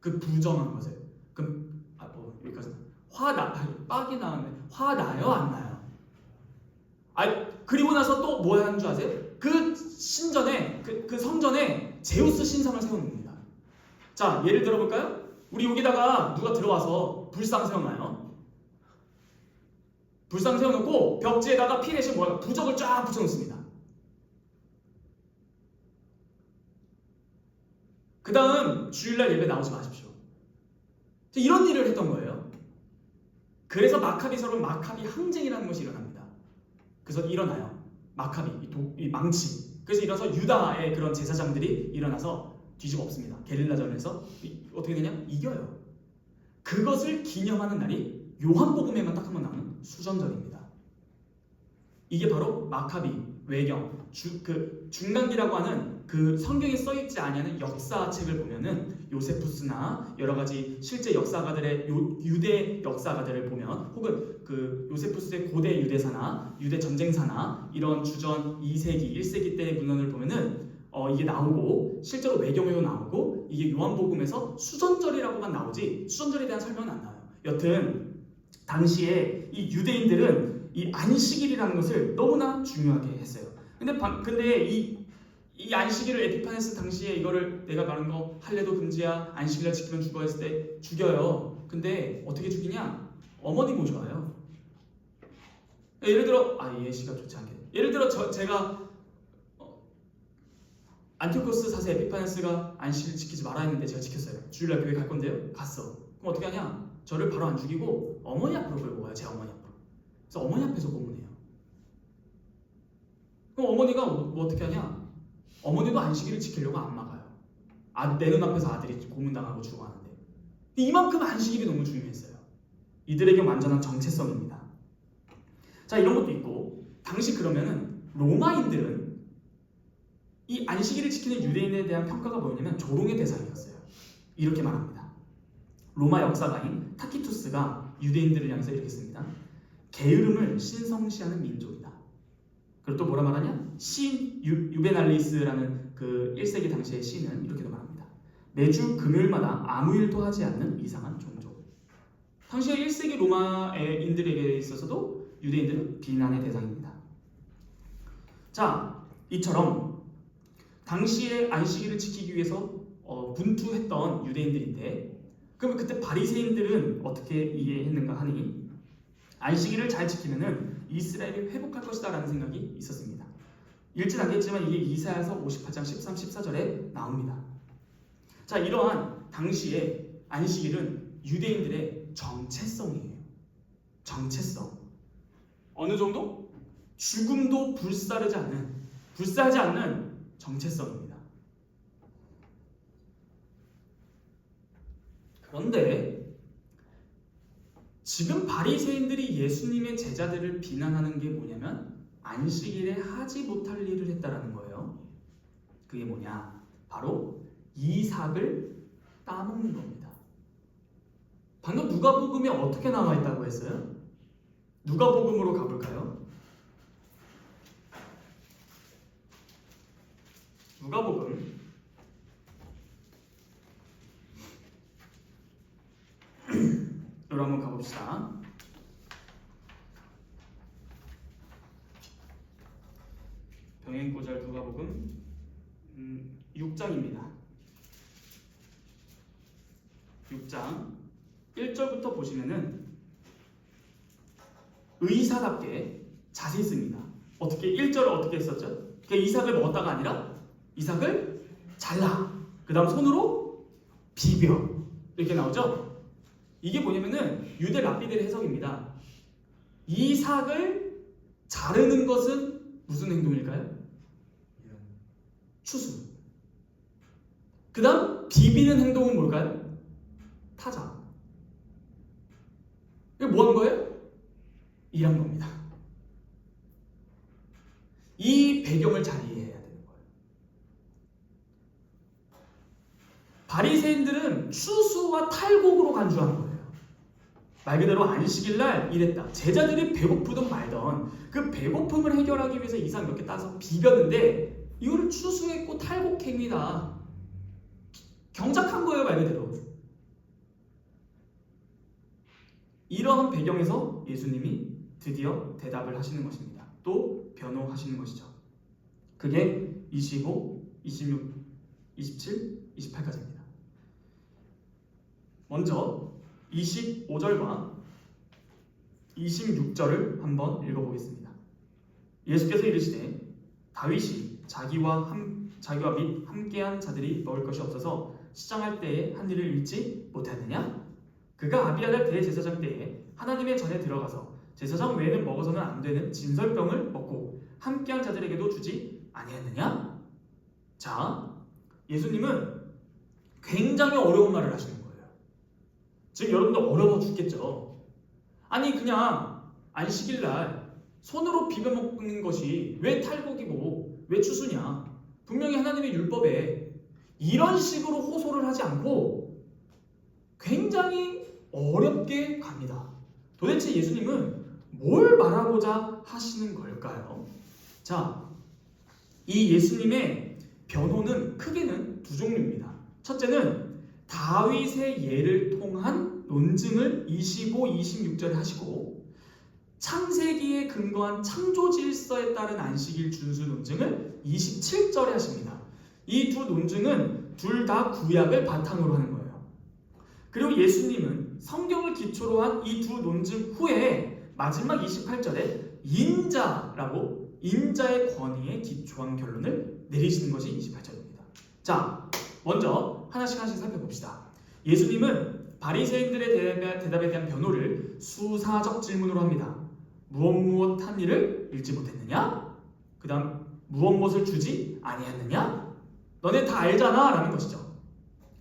그 부정한 것을. 그럼 여기까지 빡이 나왔네. 화 나요? 안 나요? 그리고 나서 또 뭐 하는 줄 아세요? 그 신전에 그 성전에 제우스 신상을 세워놓습니다. 자, 예를 들어볼까요? 우리 여기다가 누가 들어와서 불상 세워놔요. 불상 세워놓고 벽지에다가 피 대신 부적을 쫙 붙여놓습니다. 그 다음 주일날 예배 나오지 마십시오. 이런 일을 했던 거예요. 그래서 마카비서로 마카비 항쟁이라는 것이 일어납니다. 그래서 일어나요. 마카비, 이 망치. 그래서 일어나서 유다의 그런 제사장들이 일어나서 뒤집어 엎습니다. 게릴라전에서 어떻게 되냐? 이겨요. 그것을 기념하는 날이 요한복음에만 딱 한 번 나오는 수전절입니다. 이게 바로 마카비, 외경, 중간기라고 하는 그 성경에 써있지 아니하는 역사책을 보면은 요세푸스나 여러 가지 실제 역사가들의 유대 역사가들을 보면 혹은 그 요세푸스의 고대 유대사나 유대 전쟁사나 이런 주전 2세기, 1세기 때의 문헌을 보면은 이게 나오고 실제로 외경에도 나오고 이게 요한복음에서 수전절이라고만 나오지 수전절에 대한 설명은 안 나와요. 여튼 당시에 이 유대인들은 이 안식일이라는 것을 너무나 중요하게 했어요. 근데 이 안식일을 에피파네스 당시에 이거를 내가 말한 거 할례도 금지야 안식일을 지키면 죽어 했을 때 죽여요. 근데 어떻게 죽이냐? 어머니 모셔와요. 예를 들어 예시가 좋지 않게. 예를 들어 제가 안티오코스 4세 에피파네스가 안식일 지키지 말아 했는데 제가 지켰어요. 주일날 교회 갈 건데요. 갔어. 그럼 어떻게 하냐? 저를 바로 안 죽이고 어머니 앞으로 끌고 가요. 제 어머니 앞으로. 그래서 어머니 앞에서 고문해요. 그럼 어머니가 뭐 어떻게 하냐? 어머니도 안식일을 지키려고 안 막아요. 내 눈앞에서 아들이 고문당하고 죽어가는데 이만큼 안식일이 너무 중요했어요. 이들에게 완전한 정체성입니다. 자, 이런 것도 있고 당시 그러면은 로마인들은 이 안식일을 지키는 유대인에 대한 평가가 뭐였냐면 조롱의 대상이었어요. 이렇게 말합니다. 로마 역사가인 타키투스가 유대인들을 향해서 이렇게 씁니다. 게으름을 신성시하는 민족이다. 그리고 또 뭐라 말하냐? 시인 유베날리스라는 그 1세기 당시의 시인은 이렇게도 말합니다. 매주 금요일마다 아무 일도 하지 않는 이상한 종족. 당시의 1세기 로마인들에게 있어서도 유대인들은 비난의 대상입니다. 자, 이처럼 당시의 안식일을 지키기 위해서 분투했던 유대인들인데 그러면 그때 바리새인들은 어떻게 이해했는가 하니 안식일을 잘 지키면은 이스라엘이 회복할 것이다 라는 생각이 있었습니다. 읽진 않겠지만 이게 이사야서 58장 13, 14절에 나옵니다. 자, 이러한 당시의 안식일은 유대인들의 정체성이에요. 정체성. 어느 정도? 죽음도 불사르지 않는 정체성입니다. 그런데 지금 바리새인들이 예수님의 제자들을 비난하는 게 뭐냐면 안식일에 하지 못할 일을 했다라는 거예요. 그게 뭐냐? 바로 이삭을 따먹는 겁니다. 방금 누가복음에 어떻게 나와 있다고 했어요? 누가복음으로 가볼까요? 누가복음 여기로 한번 가봅시다. 병행구절 누가복음 6장입니다. 6장 1절부터 보시면은 의사답게 자세히 씁니다. 어떻게 1절을 어떻게 했었죠? 그러니까 이삭을 먹었다가 아니라 이삭을 잘라. 그 다음 손으로 비벼. 이렇게 나오죠? 이게 뭐냐면은 유대 랍비들의 해석입니다. 이삭을 자르는 것은 무슨 행동일까요? 추수. 그 다음 비비는 행동은 뭘까요? 타자. 이거 뭐 한 거예요? 일한 겁니다. 이 배경을 잘 이해해야 되는 거예요. 바리새인들은 추수와 탈곡으로 간주하는 거예요. 말 그대로 안식일 날 일했다. 제자들이 배고프든 말던 그 배고픔을 해결하기 위해서 이삭 몇 개 따서 비볐는데 이거를 추수했고 탈곡행위다. 경작한 거예요, 말 그대로. 이러한 배경에서 예수님이 드디어 대답을 하시는 것입니다. 또 변호하시는 것이죠. 그게 25, 26, 27, 28까지입니다. 먼저 25절과 26절을 한번 읽어보겠습니다. 예수께서 이르시되 다윗이 자기와 및 함께한 자들이 먹을 것이 없어서 시장할 때에 한 일을 잃지 못하느냐? 그가 아비아달 대제사장 때에 하나님의 전에 들어가서 제사장 외에는 먹어서는 안 되는 진설병을 먹고 함께한 자들에게도 주지 아니했느냐? 자, 예수님은 굉장히 어려운 말을 하시는 거예요. 지금 여러분도 어려워 죽겠죠. 아니 그냥 안식일 날 손으로 비벼 먹는 것이 왜 탈곡이고 왜 추수냐? 분명히 하나님의 율법에 이런 식으로 호소를 하지 않고 굉장히 어렵게 갑니다. 도대체 예수님은 뭘 말하고자 하시는 걸까요? 자, 이 예수님의 변호는 크게는 두 종류입니다. 첫째는 다윗의 예를 통한 논증을 25, 26절에 하시고 창세기에 근거한 창조 질서에 따른 안식일 준수 논증을 27절에 하십니다. 이 두 논증은 둘 다 구약을 바탕으로 하는 거예요. 그리고 예수님은 성경을 기초로 한 이 두 논증 후에 마지막 28절에 인자라고 인자의 권위에 기초한 결론을 내리시는 것이 28절입니다. 자, 먼저 하나씩 살펴봅시다. 예수님은 바리새인들의 대답에 대한 변호를 수사적 질문으로 합니다. 무엇 한 일을 잃지 못했느냐? 그 다음 무엇을 주지 아니했느냐? 너네 다 알잖아 라는 것이죠.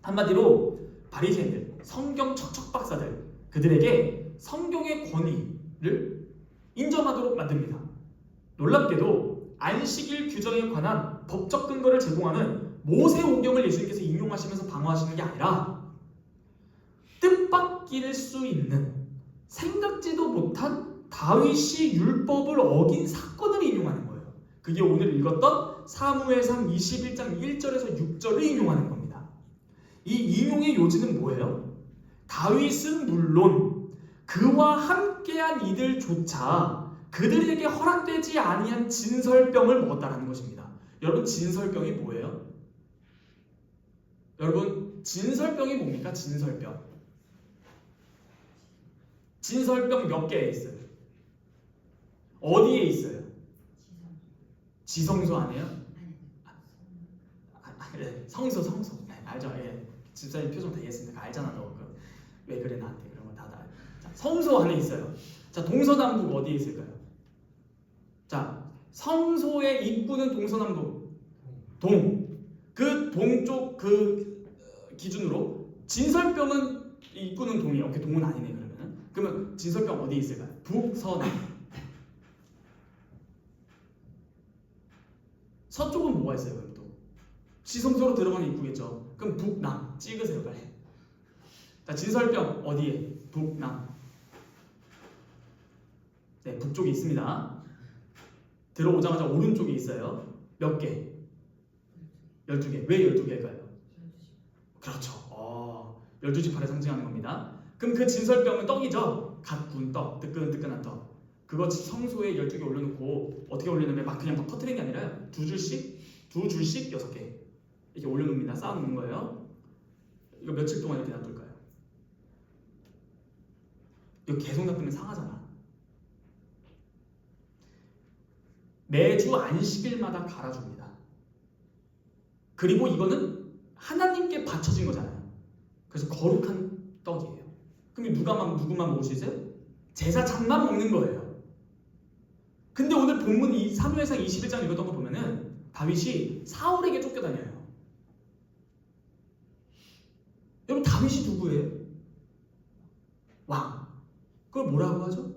한마디로 바리새인들, 성경 척척 박사들, 그들에게 성경의 권위를 인정하도록 만듭니다. 놀랍게도 안식일 규정에 관한 법적 근거를 제공하는 모세오경을 예수님께서 인용하시면서 방어하시는 게 아니라 뜻밖일 수 있는 생각지도 못한 다윗이 율법을 어긴 사건을 인용하는 거예요. 그게 오늘 읽었던 사무엘상 21장 1절에서 6절을 인용하는 겁니다. 이 인용의 요지는 뭐예요? 다윗은 물론 그와 함께한 이들조차 그들에게 허락되지 아니한 진설병을 먹었다는 것입니다. 여러분, 진설병이 뭐예요? 여러분, 진설병이 뭡니까? 진설병. 진설병 몇 개 있어요? 어디에 있어요? 지성소 안에요? 네, 성소. 네, 알죠? 예. 집사님 표정 다 이해했습니다. 알잖아, 너. 왜 그래 나한테 그런 거 다 알아. 자, 성소 안에 있어요. 자, 동서남북 어디에 있을까요? 자, 성소의 입구는 동서남북. 그 동쪽 그 기준으로 진설병은 입구는 동이에요. 오케이, 동은 아니네 그러면은. 그러면 진설병 어디에 있을까요? 북서남. 서쪽은 뭐가 있어요? 그럼 또 시성소로 들어가는 입구겠죠. 그럼 북남 찍으세요 빨리. 자, 진설병 어디에? 북남. 네, 북쪽에 있습니다. 들어오자마자 오른쪽에 있어요. 몇 개? 12개. 왜 12개일까요? 그렇죠. 12지파를 상징하는 겁니다. 그럼 그 진설병은 떡이죠? 갓 구운 떡, 뜨끈뜨끈한 떡. 그거 성소에 12개 올려놓고 어떻게 올리냐면 막 그냥 막 터트리는 게 아니라 두 줄씩 6개 이렇게 올려놓습니다. 쌓아놓는 거예요. 이거 며칠 동안 이렇게 놔둘까요? 이거 계속 놔두면 상하잖아. 매주 안식일마다 갈아줍니다. 그리고 이거는 하나님께 바쳐진 거잖아요. 그래서 거룩한 떡이에요. 그럼 누구만 먹을 수 있어요? 제사장만 먹는 거예요. 근데 오늘 본문 이 사무엘상 21장 읽었던 거 보면은 다윗이 사울에게 쫓겨다녀요. 여러분, 다윗이 누구예요? 왕. 그걸 뭐라고 하죠?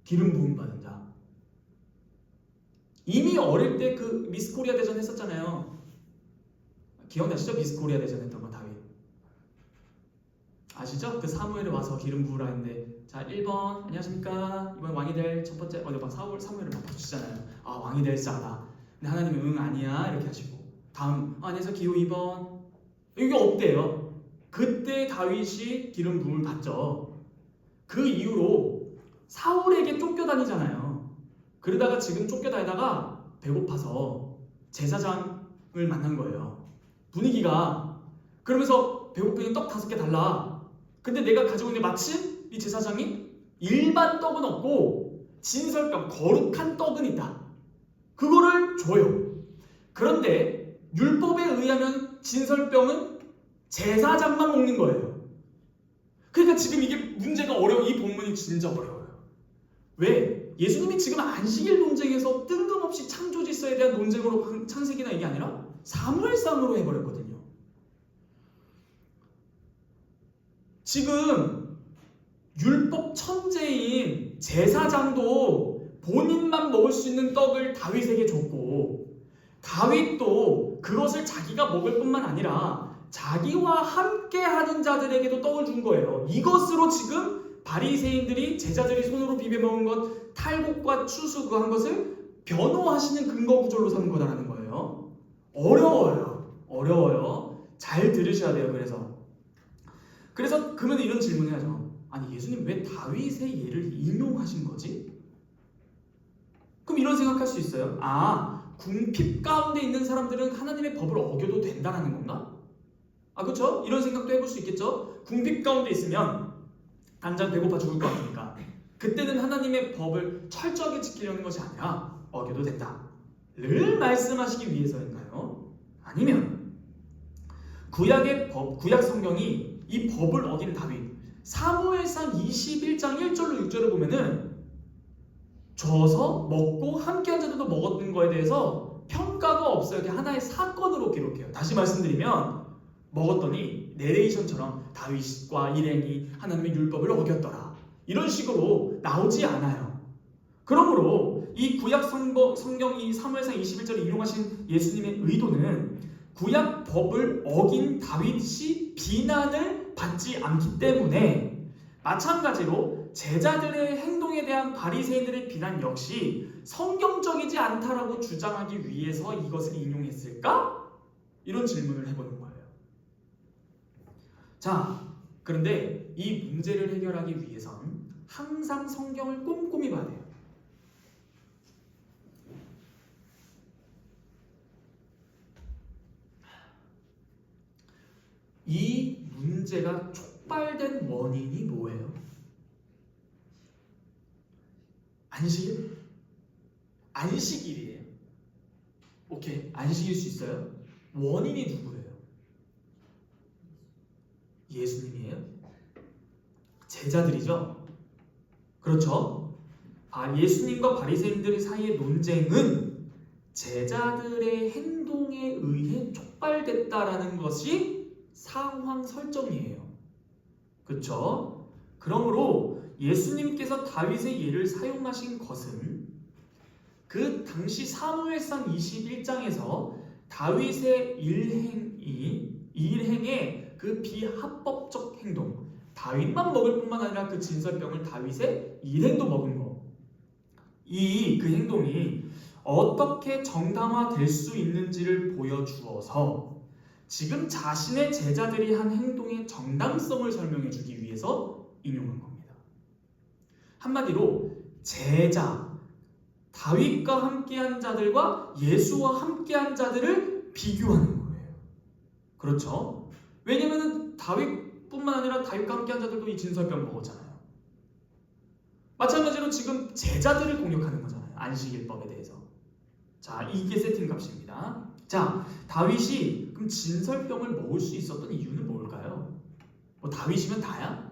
기름 부음 받은 자. 이미 어릴 때 그 미스 코리아 대전 했었잖아요. 기억나시죠? 미스 코리아 대전 했던 거 다윗. 아시죠? 그 사무엘에 와서 기름 부으라 했는데, 자 1번 안녕하십니까, 이번 왕이 될 첫 번째 막 사무엘을 막 봐주시잖아요. 아, 왕이 될 자다. 근데 하나님은 응 아니야 이렇게 하시고, 다음 안에서 기호 2번. 이게 없대요. 그때 다윗이 기름 부음을 받죠. 그 이후로 사울에게 쫓겨다니잖아요. 그러다가 지금 쫓겨다니다가 배고파서 제사장을 만난 거예요. 분위기가 그러면서 배고프니 떡 5개 달라. 근데 내가 가지고 있는 마침 이 제사장이 일반 떡은 없고 진설병 거룩한 떡은 있다. 그거를 줘요. 그런데 율법에 의하면 진설병은 제사장만 먹는 거예요. 그러니까 지금 이게 문제가 어려워. 이 본문이 진짜 어려워요. 왜? 예수님이 지금 안식일 논쟁에서 뜬금없이 창조 질서에 대한 논쟁으로 창세기나 이게 아니라 사무엘상으로 해버렸거든요. 지금 율법 천재인 제사장도 본인만 먹을 수 있는 떡을 다윗에게 줬고, 다윗도 그것을 자기가 먹을 뿐만 아니라 자기와 함께 하는 자들에게도 떡을 준 거예요. 이것으로 지금 바리새인들이 제자들이 손으로 비벼 먹은 것, 탈곡과 추수 그 한 것을 변호하시는 근거 구절로 삼은 거다라는 거예요. 어려워요. 잘 들으셔야 돼요. 그래서 그러면 이런 질문을 하죠. 아니, 예수님 왜 다윗의 예를 인용하신 거지? 그럼 이런 생각할 수 있어요. 아, 궁핍 가운데 있는 사람들은 하나님의 법을 어겨도 된다는 건가? 아, 그렇죠? 이런 생각도 해볼 수 있겠죠? 궁핍 가운데 있으면 당장 배고파 죽을 것 같으니까 그때는 하나님의 법을 철저하게 지키려는 것이 아니라 어겨도 된다를 말씀하시기 위해서인가요? 아니면 구약의 법, 구약 성경이 이 법을 어긴 다윗, 사무엘상 21장 1절로 6절을 보면은 줘서 먹고 함께한 자들도 먹었던 거에 대해서 평가가 없어요. 그게 하나의 사건으로 기록해요. 다시 말씀드리면 먹었더니 내레이션처럼 다윗과 일행이 하나님의 율법을 어겼더라, 이런 식으로 나오지 않아요. 그러므로 이 구약 성경 이 사무엘상 21절을 인용하신 예수님의 의도는 구약 법을 어긴 다윗이 비난을 받지 않기 때문에, 마찬가지로 제자들의 행동에 대한 바리새인들의 비난 역시 성경적이지 않다라고 주장하기 위해서 이것을 인용했을까? 이런 질문을 해보는 거예요. 자, 그런데 이 문제를 해결하기 위해선 항상 성경을 꼼꼼히 봐야 돼요. 이 문제가 촉발된 원인이 뭐예요? 안식일? 안식일이에요. 오케이, 안식일 수 있어요? 원인이 누구예요? 예수님이에요? 제자들이죠? 그렇죠? 예수님과 바리새인들 사이의 논쟁은 제자들의 행동에 의해 촉발됐다라는 것이 상황 설정이에요. 그렇죠? 그러므로 예수님께서 다윗의 예를 사용하신 것은 그 당시 사무엘상 21장에서 다윗의 일행의 그 비합법적 행동, 다윗만 먹을 뿐만 아니라 그 진설병을 다윗의 일행도 먹은 거, 그 행동이 어떻게 정당화될 수 있는지를 보여주어서 지금 자신의 제자들이 한 행동의 정당성을 설명해 주기 위해서 인용한 겁니다. 한마디로 제자, 다윗과 함께한 자들과 예수와 함께한 자들을 비교하는 거예요. 그렇죠? 왜냐하면 다윗뿐만 아니라 다윗과 함께한 자들도 이 진설병 먹었잖아요. 마찬가지로 지금 제자들을 공격하는 거잖아요. 안식일법에 대해서. 자, 이게 세팅값입니다. 자, 다윗이 그럼 진설병을 먹을 수 있었던 이유는 뭘까요? 뭐 다윗이면 다야?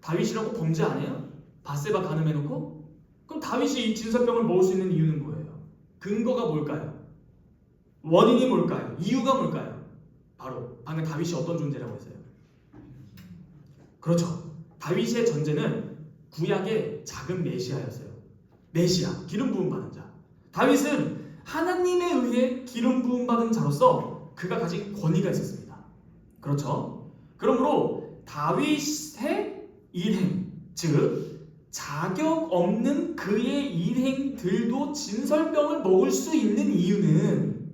다윗이라고 범죄 안 해요? 밧세바 간음해놓고? 그럼 다윗이 이 진설병을 먹을 수 있는 이유는 뭐예요? 근거가 뭘까요? 원인이 뭘까요? 이유가 뭘까요? 바로 방금 다윗이 어떤 존재라고 했어요? 그렇죠. 다윗의 존재는 구약의 작은 메시아였어요. 메시아, 기름 부음 받은 자. 다윗은 하나님에 의해 기름 부음 받은 자로서 그가 가진 권위가 있었습니다. 그렇죠? 그러므로 다윗의 일행, 즉 자격 없는 그의 일행들도 진설병을 먹을 수 있는 이유는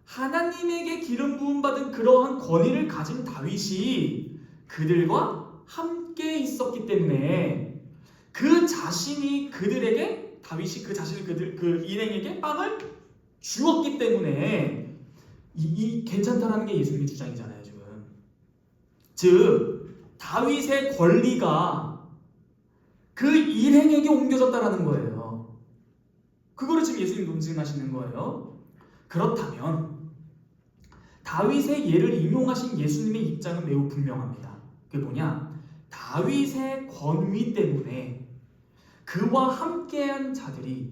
하나님에게 기름 부음 받은 그러한 권위를 가진 다윗이 그들과 함께 있었기 때문에 그 자신이 그들에게 다윗이 그 자신을 그 일행에게 빵을 주었기 때문에 이 괜찮다라는 게 예수님의 주장이잖아요. 지금 즉 다윗의 권리가 그 일행에게 옮겨졌다라는 거예요. 그거를 지금 예수님 논증하시는 거예요. 그렇다면 다윗의 예를 인용하신 예수님의 입장은 매우 분명합니다. 그게 뭐냐? 다윗의 권위 때문에 그와 함께한 자들이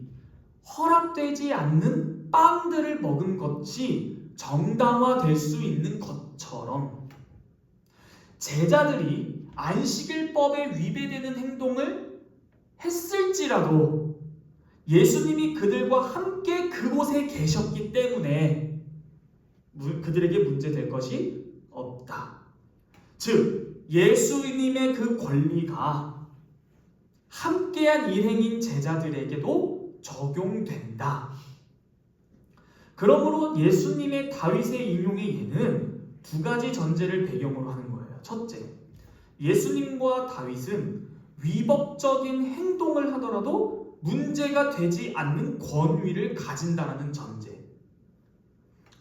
허락되지 않는 빵들을 먹은 것이 정당화될 수 있는 것처럼 제자들이 안식일법에 위배되는 행동을 했을지라도 예수님이 그들과 함께 그곳에 계셨기 때문에 그들에게 문제될 것이 없다. 즉 예수님의 그 권리가 함께한 일행인 제자들에게도 적용된다. 그러므로 예수님의 다윗의 인용의 예는 두 가지 전제를 배경으로 하는 거예요. 첫째, 예수님과 다윗은 위법적인 행동을 하더라도 문제가 되지 않는 권위를 가진다는 전제.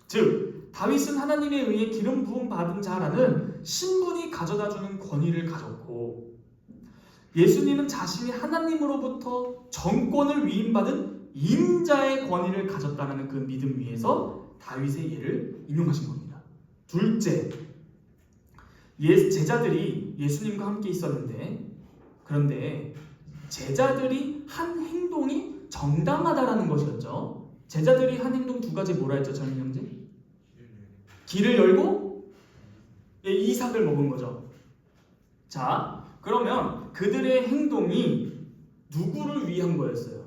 즉 다윗은 하나님에 의해 기름 부음 받은 자라는 신분이 가져다주는 권위를 가졌고 예수님은 자신이 하나님으로부터 정권을 위임받은 임자의 권위를 가졌다는 그 믿음 위에서 다윗의 예를 인용하신 겁니다. 둘째, 제자들이 예수님과 함께 있었는데 그런데 제자들이 한 행동이 정당하다라는 것이었죠. 제자들이 한 행동 두 가지 뭐라 했죠? 전인 형제? 길을 열고 이삭을 먹은 거죠. 자, 그러면 그들의 행동이 누구를 위한 거였어요?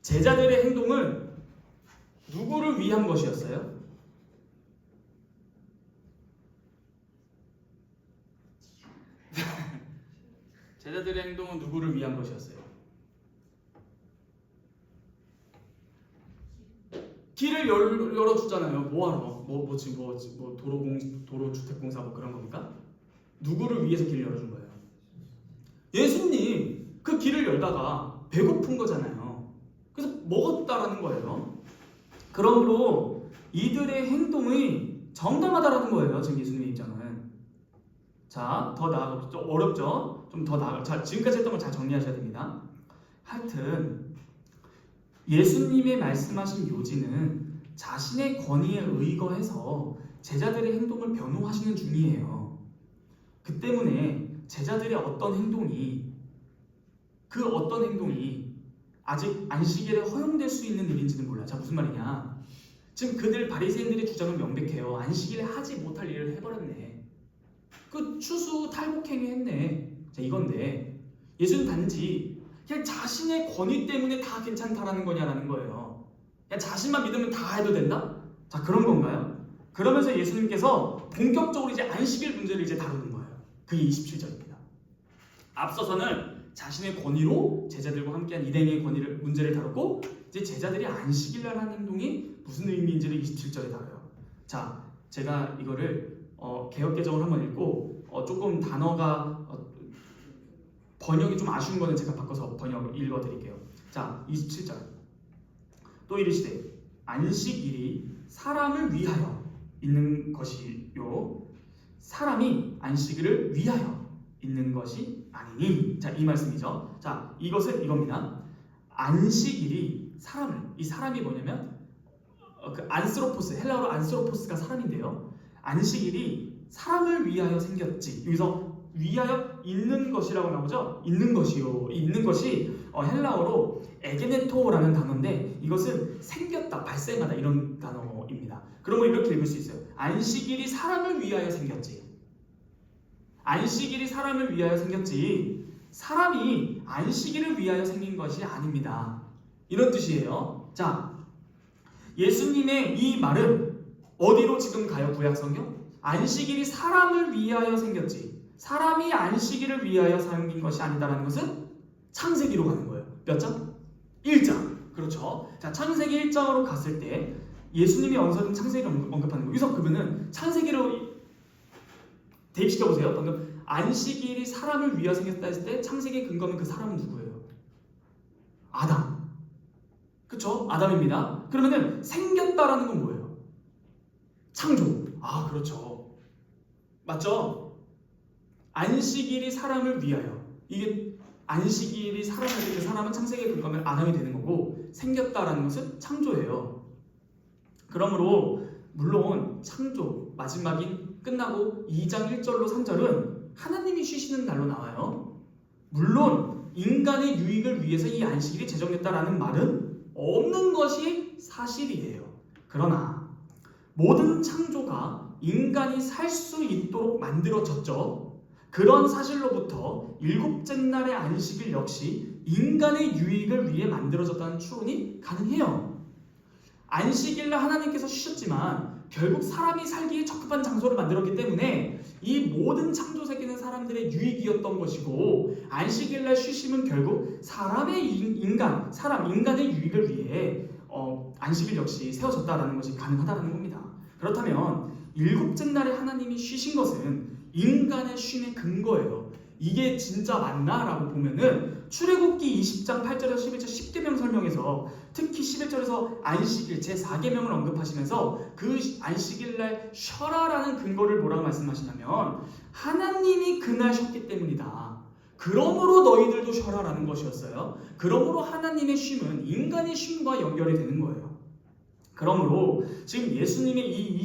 제자들의 행동은 누구를 위한 것이었어요? 제자들의 행동은 누구를 위한 것이었어요? 길을 열어주잖아요. 뭐하러? 도로주택공사 뭐 그런 겁니까? 누구를 위해서 길을 열어준 거예요? 예수님 그 길을 열다가 배고픈 거잖아요. 그래서 먹었다라는 거예요. 그러므로 이들의 행동이 정당하다라는 거예요. 지금 예수님의 입장은. 자, 더 나아가 좀 어렵죠? 좀 더 나아가. 자, 지금까지 했던 걸 잘 정리하셔야 됩니다. 하여튼 예수님의 말씀하신 요지는 자신의 권위에 의거해서 제자들의 행동을 변호하시는 중이에요. 그 때문에 제자들의 어떤 행동이 아직 안식일에 허용될 수 있는 일인지는 몰라. 자, 무슨 말이냐? 지금 그들 바리새인들의 주장은 명백해요. 안식일에 하지 못할 일을 해버렸네. 그 추수 탈곡행위 했네. 자, 이건데 예수는 단지 그냥 자신의 권위 때문에 다 괜찮다라는 거냐라는 거예요. 그냥 자신만 믿으면 다 해도 된다? 자, 그런 건가요? 그러면서 예수님께서 본격적으로 이제 안식일 문제를 이제 다루는 거예요. 그게 27절입니다. 앞서서는 자신의 권위로 제자들과 함께한 일행의 권위를 문제를 다뤘고, 이제 제자들이 안식일날 하는 행동이 무슨 의미인지를 27절에 다뤄요. 자, 제가 이거를 개역개정을 한번 읽고 조금 단어가 번역이 좀 아쉬운 거는 제가 바꿔서 번역을 읽어드릴게요. 자, 27절. 또 이르시되 안식일이 사람을 위하여 있는 것이요 사람이 안식일을 위하여 있는 것이 아니니. 자, 이 말씀이죠. 자, 이것은 이겁니다. 안식일이 사람을, 이 사람이 뭐냐면 그 안스로포스, 헬라어로 안스로포스가 사람인데요. 안식일이 사람을 위하여 생겼지. 여기서 위하여 있는 것이라고 나오죠. 있는 것이요. 있는 것이 헬라어로 에게네토라는 단어인데 이것은 생겼다, 발생하다 이런 단어입니다. 그러면 이렇게 읽을 수 있어요. 안식일이 사람을 위하여 생겼지. 안식일이 사람을 위하여 생겼지 사람이 안식일을 위하여 생긴 것이 아닙니다. 이런 뜻이에요. 자, 예수님의 이 말은 어디로 지금 가요? 구약성경? 안식일이 사람을 위하여 생겼지 사람이 안식일을 위하여 생긴 것이 아니다라는 것은 창세기로 가는 거예요. 몇 장? 1장. 그렇죠. 자, 창세기 1장으로 갔을 때 예수님이 언서는 창세기를 언급하는 거예요. 여기서 그러면은 창세기로 대입시켜보세요. 방금 안식일이 사람을 위하여 생겼다 했을 때 창세기의 근거는 그 사람은 누구예요? 아담. 그쵸? 아담입니다. 그러면은 생겼다라는 건 뭐예요? 창조. 아, 그렇죠. 맞죠? 안식일이 사람을 위하여. 이게 안식일이 사람을 위해 사람은 창세기의 근거면 아담이 되는 거고 생겼다라는 것은 창조예요. 그러므로 물론 창조 마지막인 끝나고 2장 1절로 3절은 하나님이 쉬시는 날로 나와요. 물론 인간의 유익을 위해서 이 안식일이 제정됐다라는 말은 없는 것이 사실이에요. 그러나 모든 창조가 인간이 살 수 있도록 만들어졌죠. 그런 사실로부터 일곱째 날의 안식일 역시 인간의 유익을 위해 만들어졌다는 추론이 가능해요. 안식일날 하나님께서 쉬셨지만 결국 사람이 살기에 적합한 장소를 만들었기 때문에 이 모든 창조 세계는 사람들의 유익이었던 것이고 안식일날 쉬심은 결국 인간의 유익을 위해 안식일 역시 세워졌다라는 것이 가능하다는 겁니다. 그렇다면 일곱째 날에 하나님이 쉬신 것은 인간의 쉼의 근거예요. 이게 진짜 맞나? 라고 보면은 출애굽기 20장 8절에서 11절 10계명 설명에서 특히 11절에서 안식일 제4계명을 언급하시면서 그 안식일날 쉬어라라는 근거를 뭐라고 말씀하시냐면 하나님이 그날 쉬었기 때문이다. 그러므로 너희들도 쉬어라라는 것이었어요. 그러므로 하나님의 쉼은 인간의 쉼과 연결이 되는 거예요. 그러므로 지금 예수님의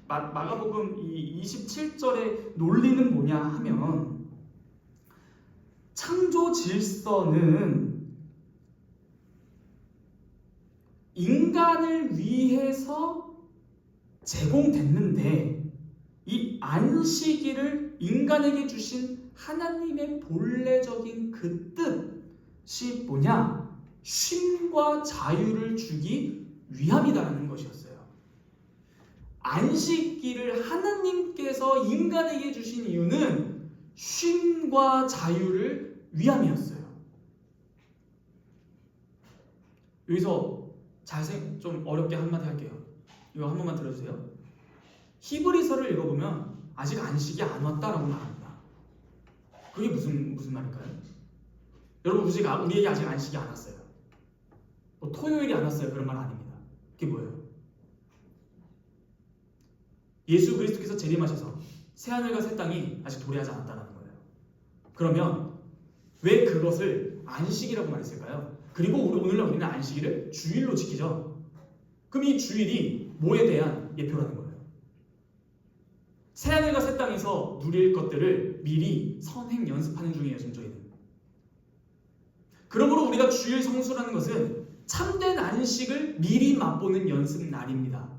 마가복음 이 27절의 논리는 뭐냐 하면 창조 질서는 인간을 위해서 제공됐는데 이 안식일을 인간에게 주신 하나님의 본래적인 그 뜻이 뭐냐? 쉼과 자유를 주기 위함이다라는 것이었어요. 안식일을 하나님께서 인간에게 주신 이유는 쉼과 자유를 위함이었어요. 여기서 좀 어렵게 한마디 할게요. 이거 한 번만 들어주세요. 히브리서를 읽어보면 아직 안식이 안 왔다라고 말합니다. 그게 무슨 말일까요? 여러분 우리에게 아직 안식이 안 왔어요. 뭐 토요일이 안 왔어요. 그런 말 아닙니다. 그게 뭐예요? 예수 그리스도께서 재림하셔서 새하늘과 새 땅이 아직 도래하지 않았다는 거예요. 그러면 왜 그것을 안식이라고 말했을까요? 그리고 오늘날 우리는 안식일을 주일로 지키죠. 그럼 이 주일이 뭐에 대한 예표라는 거예요? 새하늘과 새 땅에서 누릴 것들을 미리 선행 연습하는 중이에요. 지금 저희는. 그러므로 우리가 주일 성수라는 것은 참된 안식을 미리 맛보는 연습 날입니다.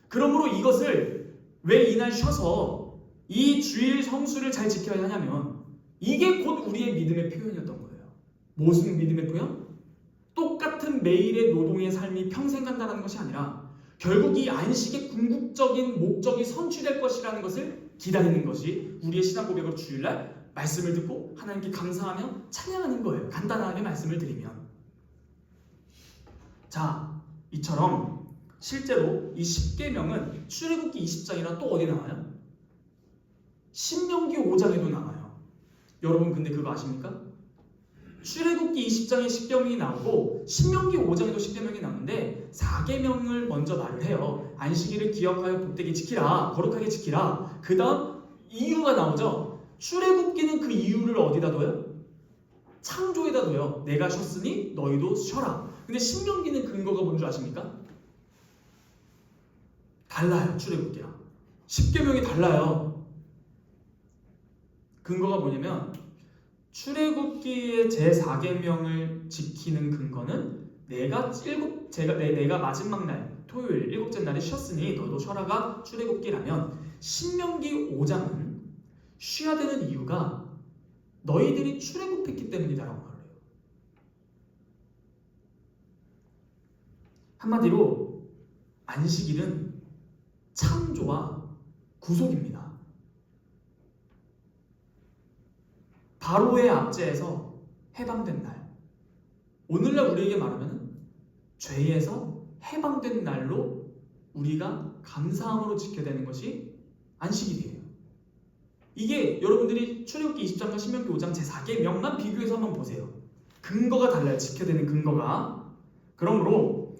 그러므로 이것을 왜 이날 쉬어서 이 주일 성수를 잘 지켜야 하냐면 이게 곧 우리의 믿음의 표현이었던 거예요. 무슨 믿음의 표현? 똑같은 매일의 노동의 삶이 평생 간다는 것이 아니라 결국 이 안식의 궁극적인 목적이 성취될 것이라는 것을 기다리는 것이 우리의 신앙 고백으로 주일날 말씀을 듣고 하나님께 감사하며 찬양하는 거예요. 간단하게 말씀을 드리면. 자, 이처럼 실제로 이 10계명은 출애굽기 20장이랑 또 어디 나와요? 신명기 5장에도 나와요. 여러분 근데 그거 아십니까? 출애굽기 20장에 10계명이 나오고 신명기 5장에도 10계명이 나오는데 4계명을 먼저 말을 해요. 안식일을 기억하여 복되게 지키라, 거룩하게 지키라. 그 다음 이유가 나오죠. 출애굽기는 그 이유를 어디다 둬요? 창조에다 둬요. 내가 쉬었으니 너희도 쉬어라. 근데 신명기는 근거가 뭔 줄 아십니까? 달라요. 출애굽기랑 10계명이 달라요. 근거가 뭐냐면 출애굽기의 제4계명을 지키는 근거는 내가 마지막 날 토요일 일곱째 날에 쉬었으니 너도 쉬어라가 출애굽기라면 신명기 5장은 쉬어야 되는 이유가 너희들이 출애굽했기 때문이다라고 말해요. 한마디로 안식일은 창조와 구속입니다. 바로의 압제에서 해방된 날. 오늘날 우리에게 말하면 죄에서 해방된 날로 우리가 감사함으로 지켜야 되는 것이 안식일이에요. 이게 여러분들이 출애굽기 20장과 신명기 5장 제4계명만 비교해서 한번 보세요. 근거가 달라요. 지켜야 되는 근거가. 그러므로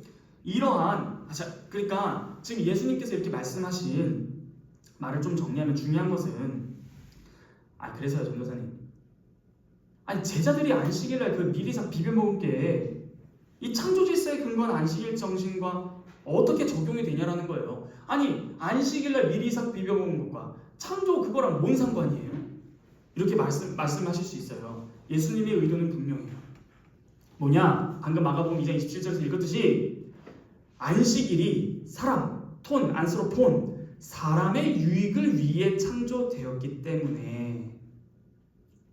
그러니까 지금 예수님께서 이렇게 말씀하신 말을 좀 정리하면 중요한 것은 그래서요 전도사님, 제자들이 안식일날 그 미리상 비벼 먹은 게 이 창조 질서에 근거한 안식일 정신과 어떻게 적용이 되냐라는 거예요. 안식일날 미리상 비벼 먹은 것과 창조 그거랑 뭔 상관이에요? 이렇게 말씀하실 수 있어요. 예수님의 의도는 분명해요. 뭐냐? 방금 마가복음 2장 27절에서 읽었듯이 안식일이 안스로폰 사람의 유익을 위해 창조되었기 때문에.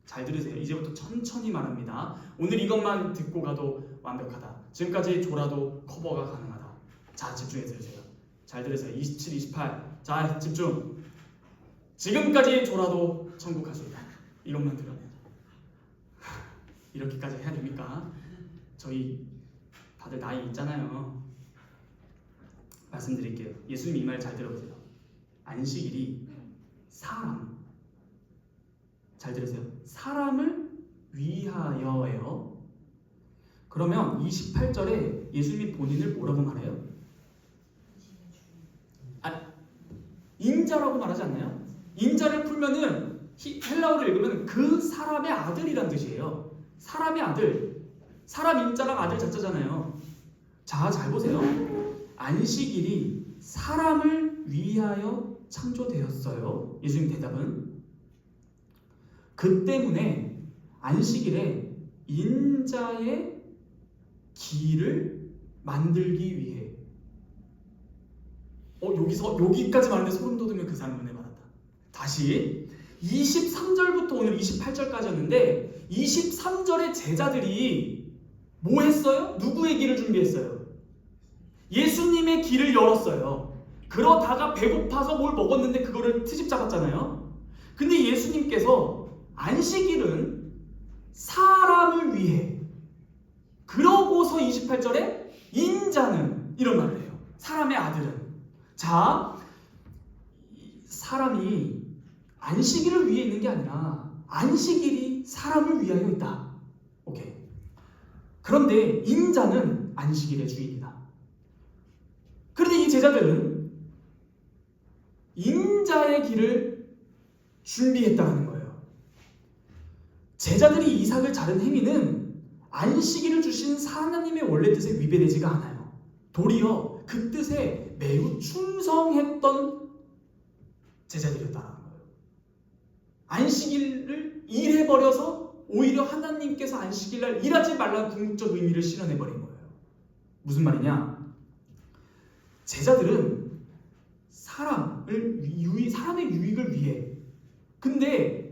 잘 들으세요. 이제부터 천천히 말합니다. 오늘 이것만 듣고 가도 완벽하다. 지금까지 졸아도 커버가 가능하다. 자, 집중해 들으세요. 잘 들으세요. 27, 28. 자, 집중. 지금까지 졸아도 천국 갈 수 있다. 이것만 들으면 이렇게까지 해야 됩니까? 저희 다들 나이 있잖아요. 말씀드릴게요. 예수님 이 말 잘 들어보세요. 안식일이 잘 들으세요. 사람을 위하여예요. 그러면 28절에 예수님이 본인을 뭐라고 말해요? 인자라고 말하지 않나요? 인자를 풀면은 헬라어를 읽으면 그 사람의 아들이란 뜻이에요. 사람의 아들. 사람 인자랑 아들 자자잖아요. 자, 잘 보세요. 안식일이 사람을 위하여 창조되었어요. 예수님 대답은 그 때문에 안식일에 인자의 길을 만들기 위해. 여기까지 말하는데 소름 돋으면 그 사람 은혜 받았다. 다시 23절부터 오늘 28절까지였는데 23절의 제자들이 뭐 했어요? 누구의 길을 준비했어요? 예수님의 길을 열었어요. 그러다가 배고파서 뭘 먹었는데 그거를 트집 잡았잖아요. 근데 예수님께서 안식일은 사람을 위해, 그러고서 28절에 인자는 이런 말을 해요. 사람의 아들은. 자, 사람이 안식일을 위해 있는 게 아니라 안식일이 사람을 위하여 있다. 오케이. 그런데 인자는 안식일의 주인이다. 그런데 이 제자들은 인자의 길을 준비했다는 거예요. 제자들이 이삭을 자른 행위는 안식일을 주신 하나님의 원래 뜻에 위배되지가 않아요. 도리어 그 뜻에 매우 충성했던 제자들이었다는 거예요. 안식일을 일해버려서 오히려 하나님께서 안식일날 일하지 말라는 궁극적 의미를 실현해버린 거예요. 무슨 말이냐? 제자들은 사람의 유익을 위해, 근데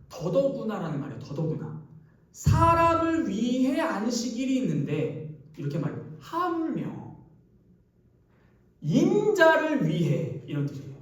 더더구나라는 말이에요. 더더구나 사람을 위해 안식일이 있는데, 이렇게 말해요. 하물며 인자를 위해, 이런 뜻이에요.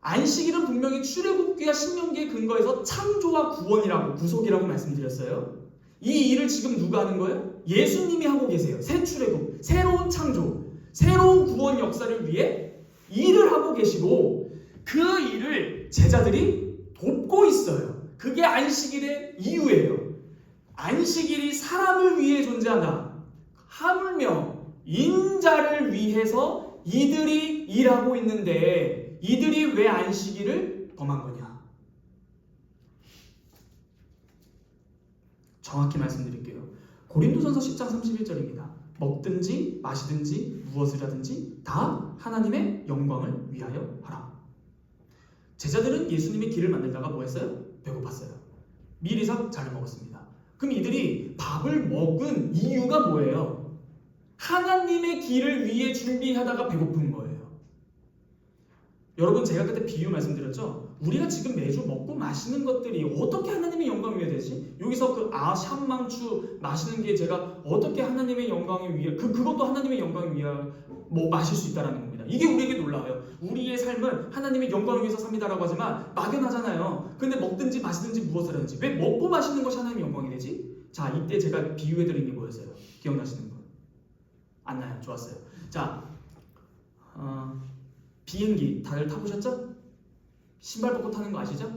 안식일은 분명히 출애굽기와 신명기의 근거에서 창조와 구원이라고, 구속이라고 말씀드렸어요. 이 일을 지금 누가 하는 거예요? 예수님이 하고 계세요. 새 출애굽, 새로운 창조, 새로운 구원 역사를 위해 일을 하고 계시고, 그 일을 제자들이 돕고 있어요. 그게 안식일의 이유예요. 안식일이 사람을 위해 존재한다. 하물며 인자를 위해서 이들이 일하고 있는데, 이들이 왜 안식일을 범한 거냐? 정확히 말씀드릴게요. 고린도전서 10장 31절입니다. 먹든지 마시든지 무엇을 하든지 다 하나님의 영광을 위하여 하라. 제자들은 예수님의 길을 만들다가 뭐 했어요? 배고팠어요. 미리상 잘 먹었습니다. 그럼 이들이 밥을 먹은 이유가 뭐예요? 하나님의 길을 위해 준비하다가 배고픈 거예요. 여러분, 제가 그때 비유 말씀드렸죠? 우리가 지금 매주 먹고 마시는 것들이 어떻게 하나님의 영광을 위해 되지? 여기서 그 샴망추 마시는 게 제가 어떻게 하나님의 영광을 위해, 그것도 하나님의 영광을 위해 뭐 마실 수 있다는 겁니다. 이게 우리에게 놀라워요. 우리의 삶은 하나님의 영광을 위해서 삽니다라고 하지만 막연하잖아요. 근데 먹든지 마시든지 무엇을 하든지 왜 먹고 마시는 것이 하나님의 영광이 되지? 자, 이때 제가 비유해드린 게 뭐였어요? 기억나시는 분? 안 나요? 좋았어요. 자, 비행기 다들 타보셨죠? 신발 벗고 타는 거 아시죠?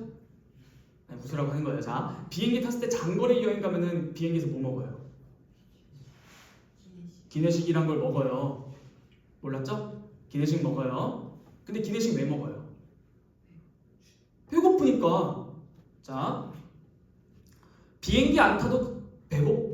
네, 웃으라고 하는 거예요. 자, 비행기 탔을 때 장거리 여행 가면은 비행기에서 뭐 먹어요? 기내식이란 걸 먹어요. 몰랐죠? 기내식 먹어요. 근데 기내식 왜 먹어요? 배고프니까. 자, 비행기 안 타도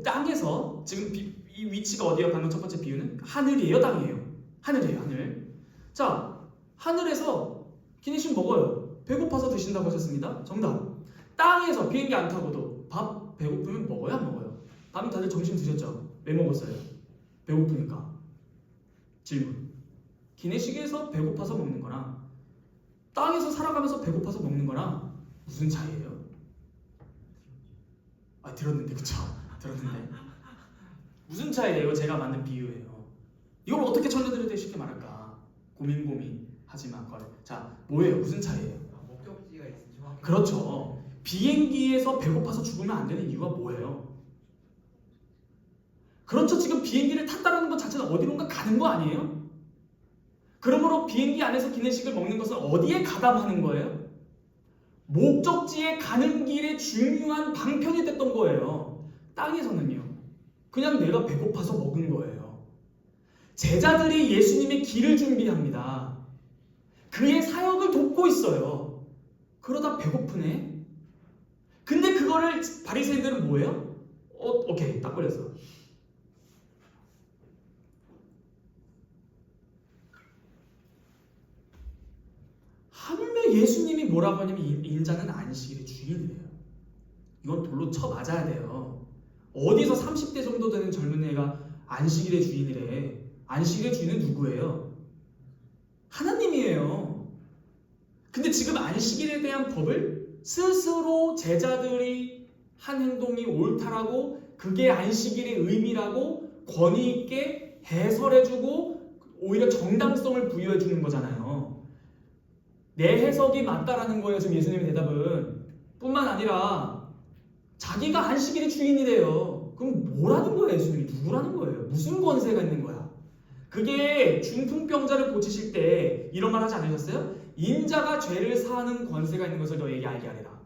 땅에서 지금 이 위치가 어디예요? 방금 첫 번째 비유는 하늘이에요, 땅이에요? 하늘이에요, 하늘. 자, 하늘에서 기내식 먹어요. 배고파서 드신다고 하셨습니다. 정답. 땅에서 비행기 안 타고도 밥 배고프면 먹어요, 안 먹어요? 밤에 다들 점심 드셨죠? 왜 먹었어요? 배고프니까. 질문. 기내식에서 배고파서 먹는 거랑 땅에서 살아가면서 배고파서 먹는 거랑 무슨 차이예요? 아, 들었는데, 그쵸? 들었는데. 무슨 차이예요? 제가 만든 비유예요. 이걸 어떻게 전해드려야 쉽게 말할까? 고민 하지만 걸. 자, 뭐예요? 무슨 차이예요? 목적지가 있으면 정확히. 그렇죠. 비행기에서 배고파서 죽으면 안 되는 이유가 뭐예요? 그렇죠. 지금 비행기를 탔다는 것 자체는 어디론가 가는 거 아니에요? 그러므로 비행기 안에서 기내식을 먹는 것은 어디에 가담하는 거예요? 목적지에 가는 길에 중요한 방편이 됐던 거예요. 땅에서는요, 그냥 내가 배고파서 먹은 거예요. 제자들이 예수님의 길을 준비합니다. 그의 사역을 돕고 있어요. 그러다 배고프네. 근데 그거를 바리새인들은 뭐예요? 오케이, 딱 걸렸어. 하물며 예수님이 뭐라고 하냐면 인자는 안식일의 주인이래요. 이건 돌로 쳐 맞아야 돼요. 어디서 30대 정도 되는 젊은 애가 안식일의 주인이래. 안식일의 주인은 누구예요? 하나님이에요. 근데 지금 안식일에 대한 법을 스스로 제자들이 한 행동이 옳다라고, 그게 안식일의 의미라고 권위 있게 해설해주고 오히려 정당성을 부여해주는 거잖아요. 내 해석이 맞다라는 거예요. 지금 예수님의 대답은. 뿐만 아니라 자기가 안식일의 주인이래요. 그럼 뭐라는 거예요? 예수님이 누구라는 거예요? 무슨 권세가 있는 거야? 그게 중풍병자를 고치실 때 이런 말 하지 않으셨어요? 인자가 죄를 사하는 권세가 있는 것을 너에게 알게 하리라.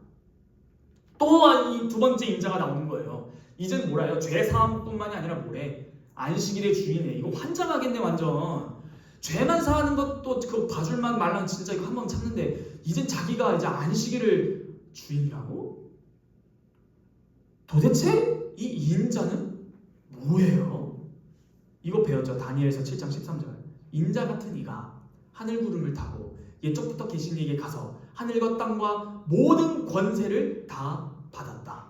또 이 두 번째 인자가 나오는 거예요. 이젠 뭐라요? 죄 사함뿐만이 아니라 뭐래? 안식일의 주인이래. 이거 환장하겠네 완전. 죄만 사하는 것도 그 봐줄만 말랑 진짜 이거 한번 참는데 이젠 자기가 이제 안식일을 주인이라고? 도대체 이 인자는 뭐예요? 이거 배웠죠? 다니엘서 7장 13절. 인자 같은 이가 하늘 구름을 타고 옛적부터 계신 이에게 가서 하늘과 땅과 모든 권세를 다 받았다.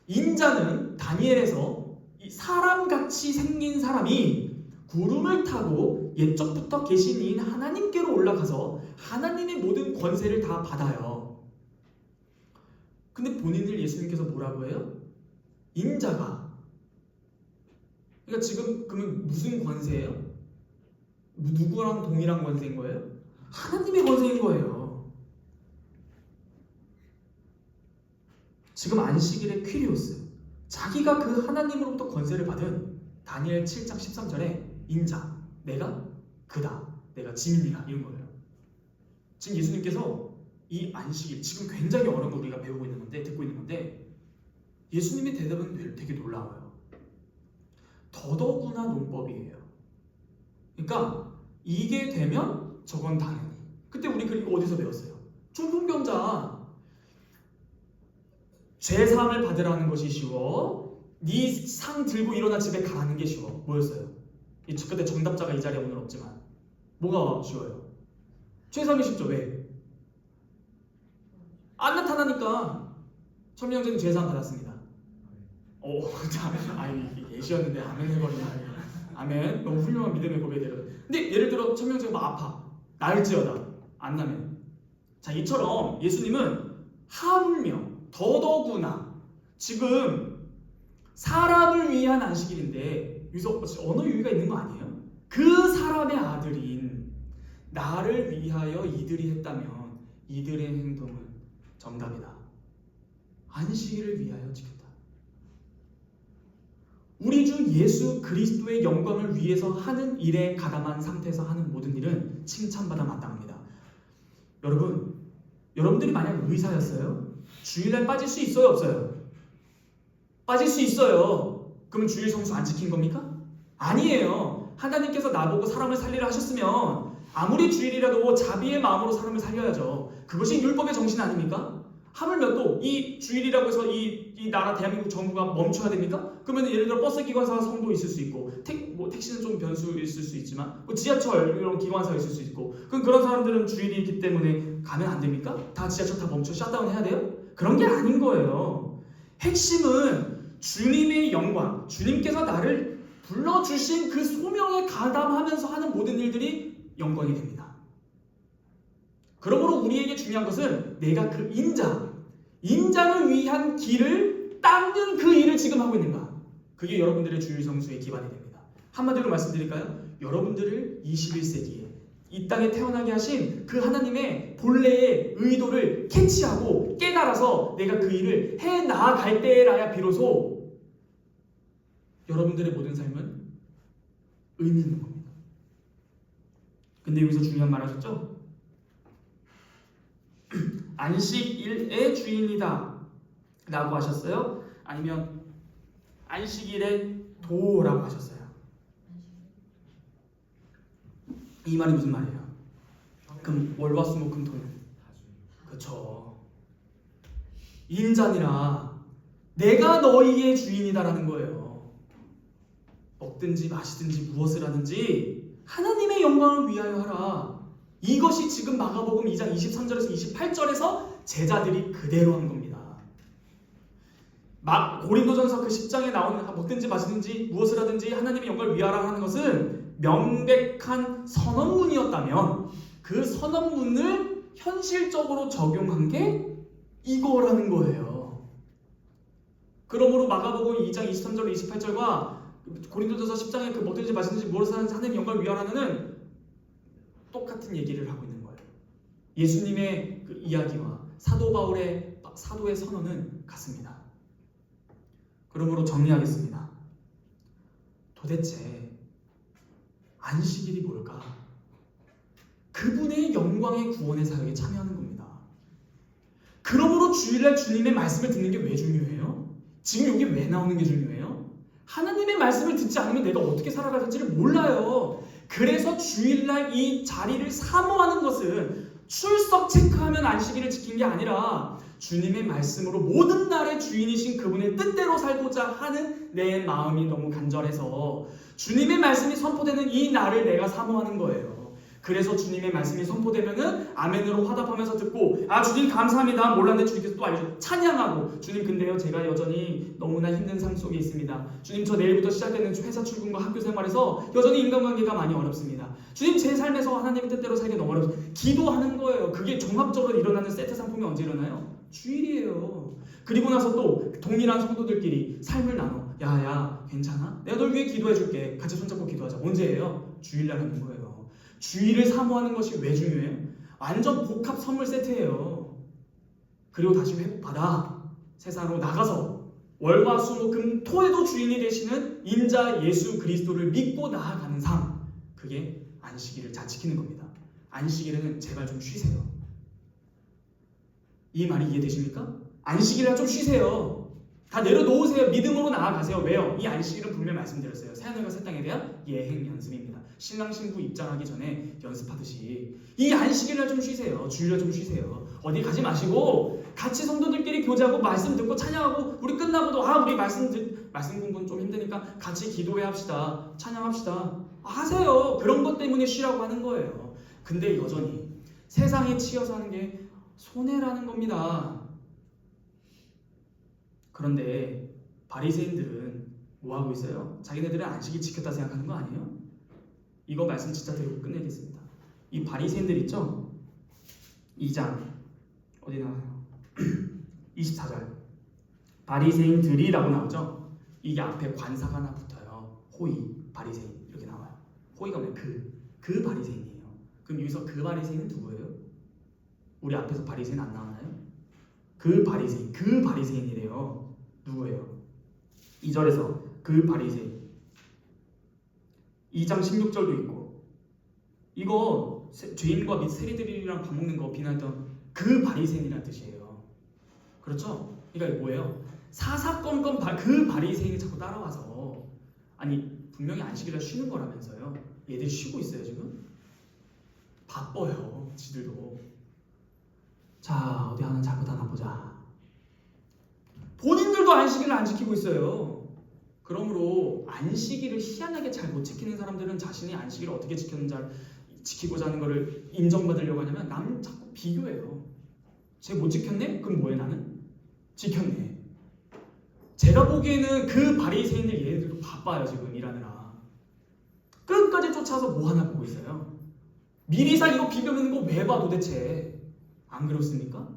인자는 다니엘에서 이 사람같이 생긴 사람이 구름을 타고 옛적부터 계신 이인 하나님께로 올라가서 하나님의 모든 권세를 다 받아요. 근데 본인을 예수님께서 뭐라고 해요? 인자가. 그러니까 지금 그러면 무슨 권세예요? 누구랑 동일한 권세인 거예요? 하나님의 권세인 거예요. 지금 안식일의 퀴리오스, 자기가 그 하나님으로부터 권세를 받은 다니엘 7장 13절에 인자, 내가 그다, 내가 짐이라 이런 거예요. 지금 예수님께서 이 안식일, 지금 굉장히 어려운 거 우리가 배우고 있는 건데, 듣고 있는 건데, 예수님의 대답은 되게 놀라워요. 더더구나 논법이에요. 그러니까 이게 되면 저건 당연히. 그때 우리 그리고 어디서 배웠어요? 중풍병자. 죄사함을 받으라는 것이 쉬워. 네 상 들고 일어나 집에 가라는 게 쉬워. 뭐였어요? 그때 정답자가 이 자리에 오늘 없지만 뭐가 쉬워요? 죄사함이 쉽죠. 왜? 안 나타나니까. 천명재는 죄사함 받았습니다. 예시였는데 아멘 해버리네. 아멘. 너무 훌륭한 믿음의 고백이에요. 근데 예를 들어 천명재가 막 아파. 나을지어다. 안 나면. 자, 이처럼 예수님은 하물며 더더구나 지금 사람을 위한 안식일인데 여기서 언어 유희가 있는 거 아니에요? 그 사람의 아들인 나를 위하여 이들이 했다면 이들의 행동은 정답이다. 안식일을 위하여 지켰다. 우리 주 예수 그리스도의 영광을 위해서 하는 일에 가담한 상태에서 하는 모든 일은 칭찬받아 마땅합니다. 여러분들이 만약 의사였어요? 주일날 빠질 수 있어요? 없어요? 빠질 수 있어요. 그럼 주일 성수 안 지킨 겁니까? 아니에요. 하나님께서 나보고 사람을 살리라 하셨으면 아무리 주일이라도 자비의 마음으로 사람을 살려야죠. 그것이 율법의 정신 아닙니까? 하물며 또 이 주일이라고 해서 이 나라 대한민국 정부가 멈춰야 됩니까? 그러면 예를 들어 버스 기관사 성도 있을 수 있고 택시는 좀 변수 있을 수 있지만 지하철 이런 기관사가 있을 수 있고 그럼 그런 사람들은 주일이 있기 때문에 가면 안 됩니까? 다 지하철 다 멈춰 샷다운 해야 돼요? 그런 게 아닌 거예요. 핵심은 주님의 영광, 주님께서 나를 불러주신 그 소명에 가담하면서 하는 모든 일들이 영광이 됩니다. 그러므로 우리에게 중요한 것은 내가 그 인자를 위한 길을 닦는 그 일을 지금 하고 있는가? 그게 여러분들의 주일 성수의 기반이 됩니다. 한마디로 말씀드릴까요? 여러분들을 21세기에 이 땅에 태어나게 하신 그 하나님의 본래의 의도를 캐치하고 깨달아서 내가 그 일을 해 나아갈 때라야 비로소 여러분들의 모든 삶은 의미 있는 겁니다. 근데 여기서 중요한 말 하셨죠? 안식일의 주인이다 라고 하셨어요? 아니면 안식일의 도라고 하셨어요? 이 말이 무슨 말이에요? 그럼 월화수목금토는 그렇죠. 인자니라 내가 너희의 주인이다라는 거예요. 먹든지 마시든지 무엇을 하든지 하나님의 영광을 위하여 하라. 이것이 지금 마가복음 2장 23절에서 28절에서 제자들이 그대로 한 겁니다. 고린도전서 그 10장에 나오는 먹든지 마시든지 무엇을 하든지 하나님의 영광을 위하라 하는 것은 명백한 선언문이었다면 그 선언문을 현실적으로 적용한 게 이거라는 거예요. 그러므로 마가복음 2장 23절 28절과 고린도전서 10장에 그 먹든지 마시든지 무엇을 하든지 하나님의 영광을 위하라는 똑같은 얘기를 하고 있는 거예요. 예수님의 그 이야기와 사도 바울의 사도의 선언은 같습니다. 그러므로 정리하겠습니다. 도대체 안식일이 뭘까? 그분의 영광의 구원의 사역에 참여하는 겁니다. 그러므로 주일날 주님의 말씀을 듣는 게 왜 중요해요? 지금 여기 왜 나오는 게 중요해요? 하나님의 말씀을 듣지 않으면 내가 어떻게 살아가야 될지를 몰라요. 그래서 주일날 이 자리를 사모하는 것은 출석 체크하면 안식일을 지킨 게 아니라 주님의 말씀으로 모든 날의 주인이신 그분의 뜻대로 살고자 하는 내 마음이 너무 간절해서 주님의 말씀이 선포되는 이 날을 내가 사모하는 거예요. 그래서 주님의 말씀이 선포되면은 아멘으로 화답하면서 듣고 아 주님 감사합니다. 몰랐는데 주님께서 또 알려줘 찬양하고 주님 근데요 제가 여전히 너무나 힘든 삶 속에 있습니다. 주님 저 내일부터 시작되는 회사 출근과 학교 생활에서 여전히 인간관계가 많이 어렵습니다. 주님 제 삶에서 하나님의 뜻대로 살기 너무 어렵습니다. 기도하는 거예요. 그게 종합적으로 일어나는 세트 상품이 언제 일어나요? 주일이에요. 그리고 나서 또 동일한 성도들끼리 삶을 나눠. 야야 괜찮아? 내가 널 위해 기도해줄게. 같이 손잡고 기도하자. 언제예요? 주일날 하는 거예요. 주일을 사모하는 것이 왜 중요해요? 완전 복합 선물 세트예요. 그리고 다시 회복받아 세상으로 나가서 월화 수 금 토에도 주인이 되시는 인자 예수 그리스도를 믿고 나아가는 삶, 그게 안식일을 잘 지키는 겁니다. 안식일에는 제발 좀 쉬세요. 이 말이 이해되십니까? 안식일에 좀 쉬세요. 다 내려놓으세요. 믿음으로 나아가세요. 왜요? 이 안식일은 분명히 말씀드렸어요. 새하늘과 새 땅에 대한 예행 연습입니다. 신랑 신부 입장하기 전에 연습하듯이 이 안식일날 좀 쉬세요. 주일날 좀 쉬세요. 어디 가지 마시고 같이 성도들끼리 교제하고 말씀 듣고 찬양하고 우리 끝나고도 우리 말씀 공부는 좀 힘드니까 같이 기도회 합시다. 찬양합시다. 하세요. 그런 것 때문에 쉬라고 하는 거예요. 근데 여전히 세상에 치여서 하는 게 손해라는 겁니다. 그런데 바리새인들은 뭐 하고 있어요? 자기네들은 안식일 지켰다 생각하는 거 아니에요? 이거 말씀 진짜 드리고 끝내겠습니다. 이 바리새인들 있죠? 2장 어디 나와요? 24절 바리새인들이라고 나오죠? 이게 앞에 관사가 하나 붙어요. 호의, 바리새인 이렇게 나와요. 호의가 뭐예요? 그 바리새인이에요. 그럼 여기서 그 바리새인은 누구예요? 우리 앞에서 바리새인 안 나오나요? 그 바리새인이래요. 누구예요? 2절에서 그 바리새인 2장 16절도 있고 이거 죄인과 및 세리들이랑 밥 먹는 거 비난했던 그 바리새인이라는 뜻이에요. 그렇죠? 그러니까 뭐예요? 사사건건 그 바리새인이 자꾸 따라와서 아니 분명히 안식일날 쉬는 거라면서요. 얘들이 쉬고 있어요 지금? 바빠요 지들도. 자 어디 하나 잘못하나 보자. 본인들도 안식일을 안 지키고 있어요. 그러므로 안식일을 희한하게 잘 못 지키는 사람들은 자신이 안식일을 어떻게 지키고자 하는 것을 인정받으려고 하냐면 남 자꾸 비교해요. 쟤 못 지켰네? 그럼 뭐해 나는? 지켰네. 제가 보기에는 그 바리새인들 얘네들도 바빠요 지금 일하느라. 끝까지 쫓아서 뭐 하나 보고 있어요. 미리사 이거 비벼먹는 거 왜 봐 도대체? 안 그렇습니까?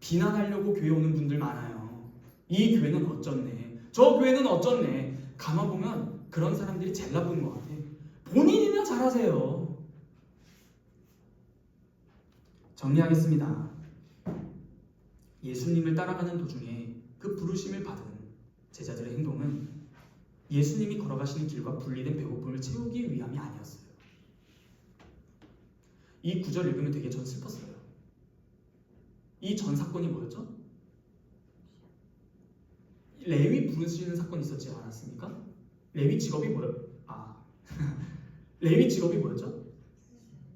비난하려고 교회 오는 분들 많아요. 이 교회는 어쩌네. 저 교회는 어쩌네. 가만 보면 그런 사람들이 제일 나쁜 것 같아. 본인이나 잘하세요. 정리하겠습니다. 예수님을 따라가는 도중에 그 부르심을 받은 제자들의 행동은 예수님이 걸어가시는 길과 분리된 배고픔을 채우기 위함이 아니었어요. 이 구절 읽으면 되게 전 슬펐어요. 이 전 사건이 뭐였죠? 레위 부르시는 사건이 있었지 않았습니까? 레위 직업이 레위 직업이 뭐였죠?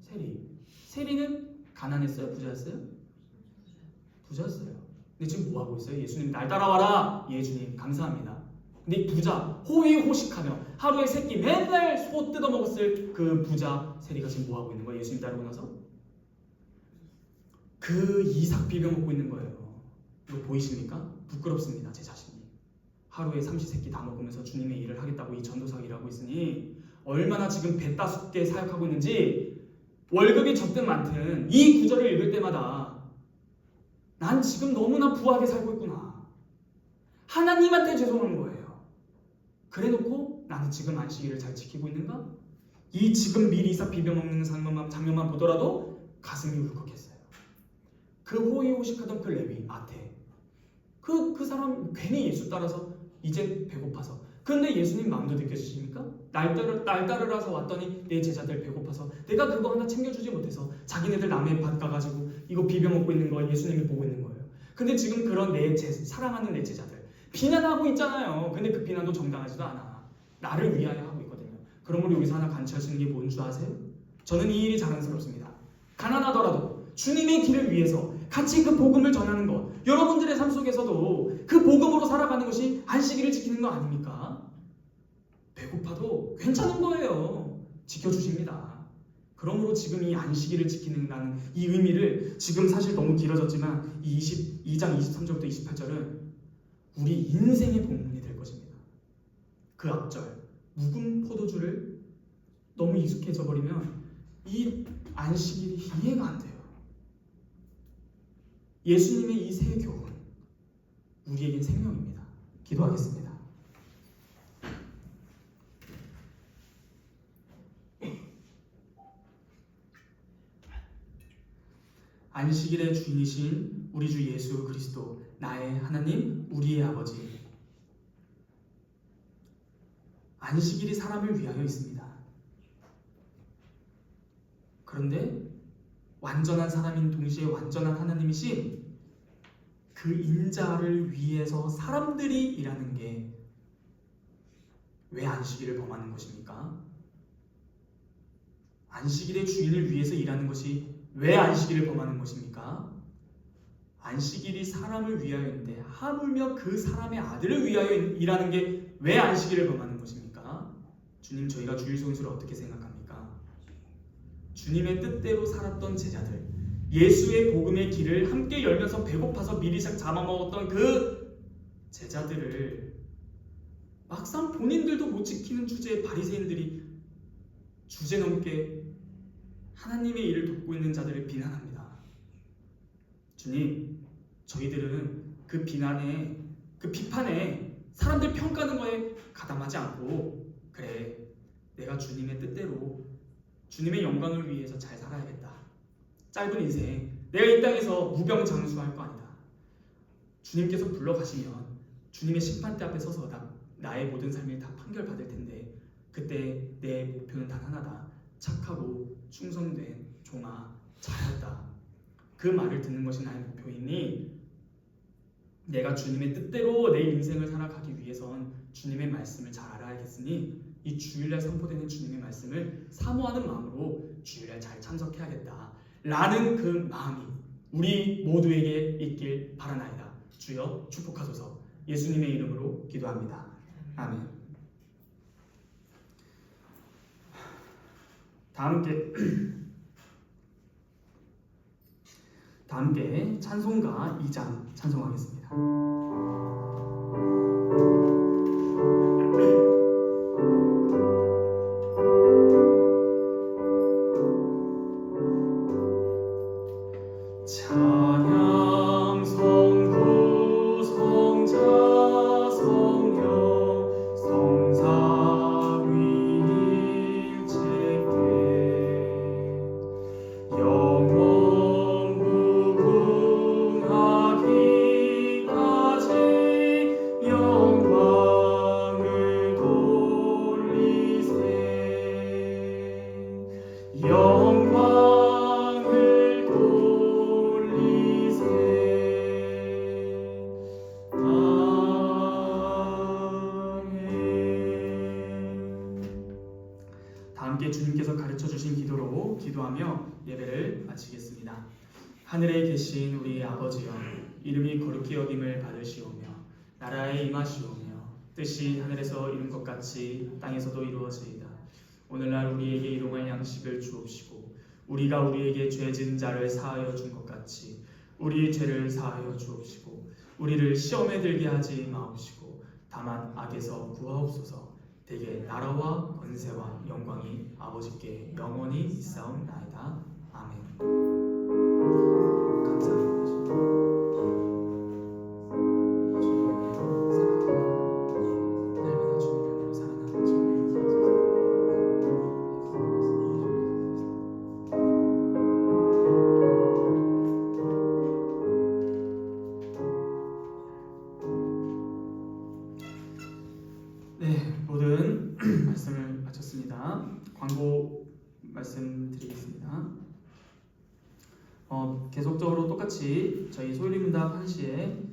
세리. 세리는 가난했어요? 부자였어요? 부자였어요. 근데 지금 뭐 하고 있어요? 예수님 날 따라와라. 예 주님 감사합니다. 근데 이 부자 호의호식하며 하루에 세 끼 맨날 소 뜯어 먹었을 그 부자 세리가 지금 뭐 하고 있는 거예요? 예수님 따르고 나서 그 이삭 비벼 먹고 있는 거예요. 이거 보이십니까? 부끄럽습니다. 제 자신이 하루에 삼시세끼 다 먹으면서 주님의 일을 하겠다고 이 전도사 일을 하고 있으니 얼마나 지금 배따숙게 사역하고 있는지 월급이 적든 많든 이 구절을 읽을 때마다 난 지금 너무나 부하게 살고 있구나. 하나님한테 죄송한 거예요. 그래놓고 나는 지금 안식일을 잘 지키고 있는가? 이 지금 미리 이삭 비벼 먹는 장면만 보더라도 가슴이 울컥했어요. 그 호의호식하던 그 레위 마태 그 사람 괜히 예수 따라서 이제 배고파서. 그런데 예수님 마음도 느껴지십니까? 날 따르라서 왔더니 내 제자들 배고파서 내가 그거 하나 챙겨주지 못해서 자기네들 남의 밭 가가지고 이거 비벼 먹고 있는 걸 예수님이 보고 있는 거예요. 근데 지금 그런 사랑하는 내 제자들 비난하고 있잖아요. 근데 그 비난도 정당하지도 않아. 나를 위하여 하고 있거든요. 그러므로 여기서 하나 관찰할 수 있는 게 뭔 줄 아세요? 저는 이 일이 자랑스럽습니다. 가난하더라도 주님의 길을 위해서 같이 그 복음을 전하는 것, 여러분들의 삶 속에서도 그 복음으로 살아가는 것이 안식일을 지키는 거 아닙니까? 배고파도 괜찮은 거예요. 지켜주십니다. 그러므로 지금 이 안식일을 지키는다는 이 의미를 지금 사실 너무 길어졌지만 이 22장 23절부터 28절은 우리 인생의 본문이 될 것입니다. 그 앞절 묵은 포도주를 너무 익숙해져 버리면 이 안식일이 이해가 안 돼요. 예수님의 이 새 교훈 우리에겐 생명입니다. 기도하겠습니다. 안식일의 주인이신 우리 주 예수 그리스도 나의 하나님 우리의 아버지, 안식일이 사람을 위하여 있습니다. 그런데 완전한 사람인 동시에 완전한 하나님이신 그 인자를 위해서 사람들이 일하는 게 왜 안식일을 범하는 것입니까? 안식일의 주인을 위해서 일하는 것이 왜 안식일을 범하는 것입니까? 안식일이 사람을 위하여인데 하물며 그 사람의 아들을 위하여 일하는 게 왜 안식일을 범하는 것입니까? 주님, 저희가 주일 성수를 어떻게 생각합니까? 주님의 뜻대로 살았던 제자들, 예수의 복음의 길을 함께 열면서 배고파서 미리 잡아먹었던 그 제자들을 막상 본인들도 못 지키는 주제에 바리새인들이 주제넘게 하나님의 일을 돕고 있는 자들을 비난합니다. 주님, 저희들은 그 비난에, 그 비판에, 사람들 평가하는 거에 가담하지 않고 그래, 내가 주님의 뜻대로 주님의 영광을 위해서 잘 살아야겠다. 짧은 인생, 내가 이 땅에서 무병장수할 거 아니다. 주님께서 불러가시면 주님의 심판대 앞에 서서 나의 모든 삶이 다 판결받을 텐데 그때 내 목표는 단 하나다. 착하고 충성된 종아 잘했다. 그 말을 듣는 것이 나의 목표이니 내가 주님의 뜻대로 내 인생을 살아가기 위해선 주님의 말씀을 잘 알아야겠으니 이 주일날 선포되는 주님의 말씀을 사모하는 마음으로 주일날 잘 참석해야겠다 라는 그 마음이 우리 모두에게 있길 바라나이다. 주여 축복하소서. 예수님의 이름으로 기도합니다. 아멘. 다 함께 찬송가 2장 찬송하겠습니다. 찬양 성부 성자 성령 성삼위일체께 영원 무궁하기까지 영광을 돌리세. 영광을 돌리세. 다 함께 주님께서 가르쳐 주신 기도로 기도하며 예배를 마치겠습니다. 하늘에 계신 우리 아버지여, 이름이 거룩히 여김을 받으시오며 나라에 임하시오며 뜻이 하늘에서 이룬 것 같이 땅에서도 이루어지이다. 오늘날 우리에게 일용할 양식을 주옵시고 우리가 우리에게 죄 지은 자를 사하여 준 것 같이 우리의 죄를 사하여 주옵시고 우리를 시험에 들게 하지 마옵시고 다만 악에서 구하옵소서. 대개 나라와 권세와 영광이 아버지께 영원히 있사옵나이다. 아멘. 감사합니다. 네, 모든 말씀을 마쳤습니다. 광고 말씀드리겠습니다. 계속적으로 똑같이 저희 소율이문답 1시에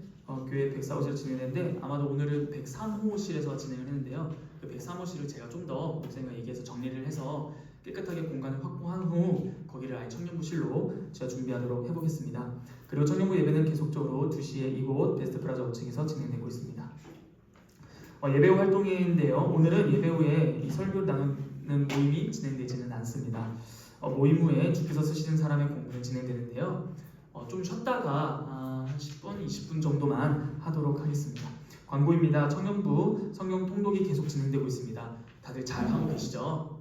교회 104호실에서 진행했는데 아마도 오늘은 103호실에서 진행을 했는데요. 그 103호실을 제가 좀 더 목사님과 얘기해서 정리를 해서 깨끗하게 공간을 확보한 후 거기를 아예 청년부실로 제가 준비하도록 해보겠습니다. 그리고 청년부 예배는 계속적으로 2시에 이곳 베스트프라자 5층에서 진행되고 있습니다. 예배 후 활동인데요. 오늘은 예배 후에 이 설교를 나누는 모임이 진행되지는 않습니다. 모임 후에 주께서 쓰시는 사람의 공부는 진행되는데요. 좀 쉬었다가 한 10분, 20분 정도만 하도록 하겠습니다. 광고입니다. 청년부 성경 통독이 계속 진행되고 있습니다. 다들 잘 하고 계시죠?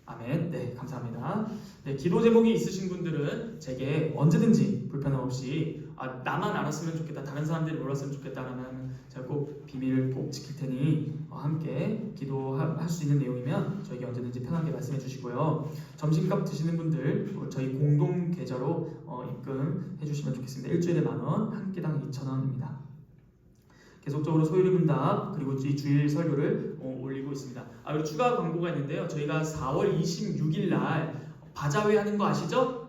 아멘. 네, 감사합니다. 네, 기도 제목이 있으신 분들은 제게 언제든지 불편함 없이 나만 알았으면 좋겠다, 다른 사람들이 몰랐으면 좋겠다라면 제가 꼭 비밀을 꼭 지킬 테니 함께 기도할 수 있는 내용이면 저에게 언제든지 편하게 말씀해 주시고요. 점심값 드시는 분들 저희 공동 계좌로 입금해 주시면 좋겠습니다. 일주일에 10,000원, 한 끼당 2,000원입니다. 계속적으로 소요리 문답 그리고 이 주일 설교를 올리고 있습니다. 그리고 추가 광고가 있는데요. 저희가 4월 26일 날 바자회 하는 거 아시죠?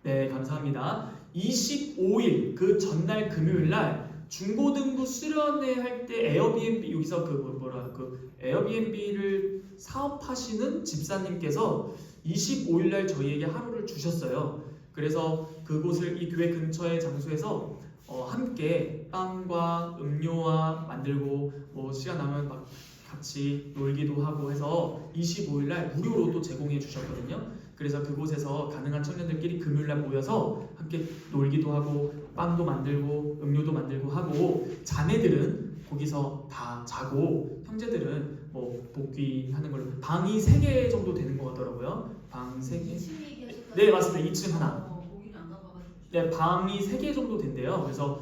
네, 감사합니다. 25일 그 전날 금요일 날 중고등부 수련회 할 때 에어비앤비 여기서 그 에어비앤비를 사업하시는 집사님께서 25일 날 저희에게 하루를 주셨어요. 그래서 그곳을 이 교회 근처의 장소에서 함께 빵과 음료와 만들고 시간 나면 막 같이 놀기도 하고 해서 25일 날 무료로 또 제공해 주셨거든요. 그래서 그곳에서 가능한 청년들끼리 금요일 날 모여서 함께 놀기도 하고 빵도 만들고 음료도 만들고 하고 자매들은 거기서 다 자고 형제들은 복귀하는 걸로 방이 3개 정도 되는 것 같더라고요. 방 3개? 네, 맞습니다. 2층 하나. 네, 방이 3개 정도 된대요. 그래서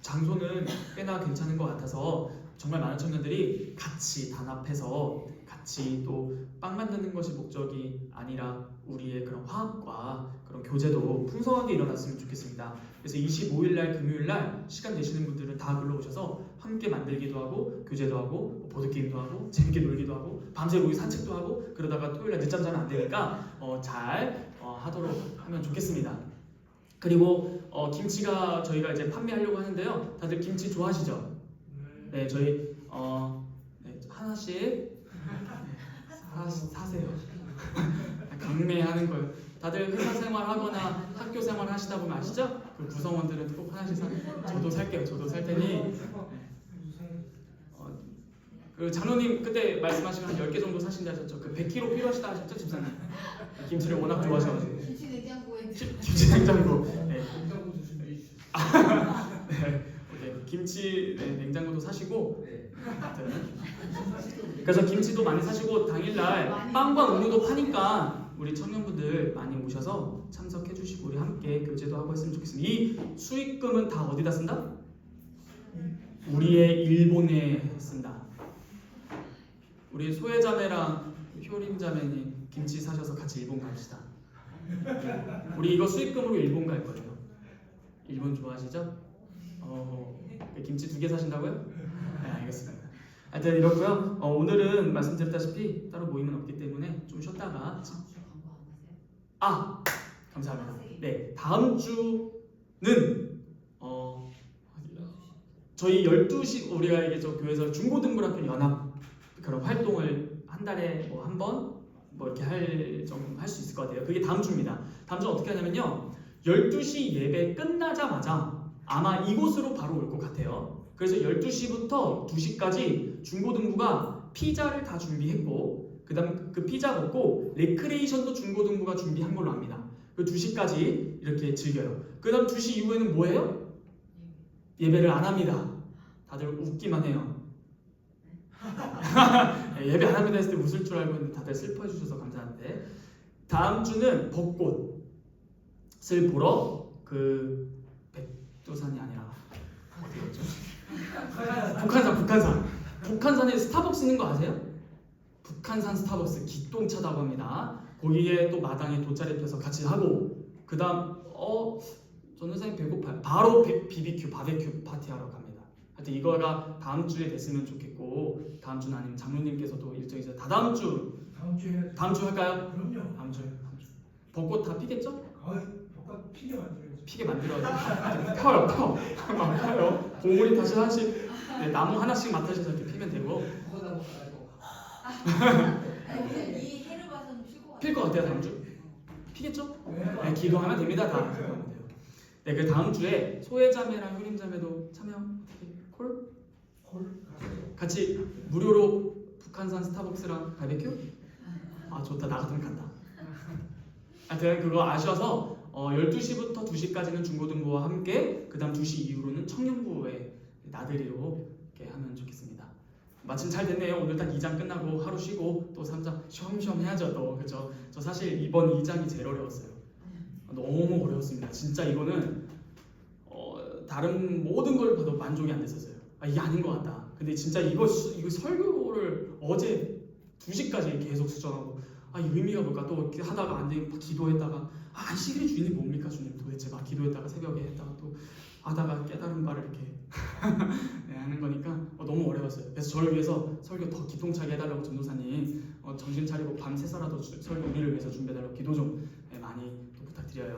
장소는 꽤나 괜찮은 것 같아서 정말 많은 청년들이 같이 단합해서 같이 또 빵 만드는 것이 목적이 아니라 우리의 그런 화합과 그런 교제도 풍성하게 일어났으면 좋겠습니다. 그래서 25일 날 금요일 날 시간 되시는 분들은 다 글로 오셔서 함께 만들기도 하고 교제도 하고 보드게임도 하고 재밌게 놀기도 하고 밤새 모이 산책도 하고 그러다가 토요일 날 늦잠 자면 안 되니까 잘 하도록 하면 좋겠습니다. 그리고 김치가 저희가 이제 판매하려고 하는데요. 다들 김치 좋아하시죠? 네, 저희 하나씩 사세요. 강매하는 거예요. 다들 회사 생활 하거나 학교 생활 하시다 보면 아시죠? 그 구성원들은 꼭 하나씩 사세요. 저도 살게요. 저도 살 테니. 그 장로님 그때 말씀하신 한 10개 정도 사신다 하셨죠? 그 100kg 필요하시다 하셨죠? 집사님? 김치를 워낙 좋아하셔가지고. 김치 냉장고에 김치 냉장고. 네. 냉장고 주시면 해주시죠. 네. 김치 냉장고도 사시고. 그래서 김치도 많이 사시고 당일날 빵과 음료도 파니까 우리 청년분들 많이 오셔서 참석해 주시고 우리 함께 교제도 하고 했으면 좋겠습니다. 이 수익금은 다 어디다 쓴다? 우리의 일본에 쓴다. 우리 소혜자매랑 효림자매님 김치 사셔서 같이 일본 갑시다. 우리 이거 수익금으로 일본 갈 거예요. 일본 좋아하시죠? 김치 2개 사신다고요? 네, 알겠습니다. 하여튼 이렇고요. 오늘은 말씀드렸다시피 따로 모임은 없기 때문에 좀 쉬었다가 감사합니다. 네, 다음 주는 저희 12시 우리가 이게 저 교회에서 중고등부학교 연합 그런 활동을 한 달에 한 번 이렇게 할 수 있을 것 같아요. 그게 다음 주입니다. 다음 주 어떻게 하냐면요. 12시 예배 끝나자마자 아마 이곳으로 바로 올 것 같아요. 그래서 12시부터 2시까지 중고등부가 피자를 다 준비했고 그다음 그 피자 먹고 레크레이션도 중고등부가 준비한 걸로 압니다. 그 2시까지 이렇게 즐겨요. 그다음 2시 이후에는 뭐예요? 예배를 안 합니다. 다들 웃기만 해요. 예배 안 합니다 했을 때 웃을 줄 알고 있는데 다들 슬퍼해 주셔서 감사한데 다음 주는 벚꽃을 보러 그 백두산이 아니라 어디였죠? 북한산에 스타벅스 있는 거 아세요? 북한산 스타벅스 기똥차다고 합니다. 거기에 또 마당에 돗자리 펴서 같이 하고 그 다음 전 선생님 배고파요. 바로 바베큐 파티하러 갑니다. 하여튼 이거가 다음 주에 됐으면 좋겠고 다음 주는 아니면 장로님께서도 일정이 있어요. 다음 주 할까요? 그럼요. 다음 주 벚꽃 다 피겠죠? 벚꽃 피게 만들어야죠. 피게 만들어요. 펴요. 막 펴요. 봉우리 다시 하나씩 나무 하나씩 맡아서 이렇게 피면 되고 그거다 말고. 이 해를 봐서는 필 것 같아요. 다음 주 피겠죠? 네. 기도하면 됩니다. 다. 네, 그 다음 주에 소혜자매랑 효림자매도 참여 콜 가세요. 같이 무료로 북한산 스타벅스랑 바베큐? 좋다. 나 같으면 간다. 하여튼 그거 아셔서 12시부터 2시까지는 중고등부와 함께 그 다음 2시 이후로는 청년부의 나들이로 이렇게 하면 좋겠습니다. 마침 잘 됐네요. 오늘 딱 2장 끝나고 하루 쉬고 또 3장 쉬엄쉬엄 해야죠. 또 그죠? 저 사실 이번 2장이 제일 어려웠어요. 너무 어려웠습니다. 진짜 이거는 다른 모든 걸 봐도 만족이 안 됐었어요. 이게 아닌 것 같다. 근데 진짜 이거 설교를 어제 2시까지 계속 수정하고 이 의미가 뭘까? 또 이렇게 하다가 안 되고 기도했다가 안식일의 주인이 뭡니까 주님 도대체 막 기도했다가 새벽에 했다가 또 하다가 깨달은 바를 이렇게 네, 하는 거니까 너무 어려웠어요. 그래서 저를 위해서 설교 더 기통차게 해달라고 전도사님 정신 차리고 밤새서라도 설교 우리를 위해서 준비해달라고 기도 좀 많이 또 부탁드려요.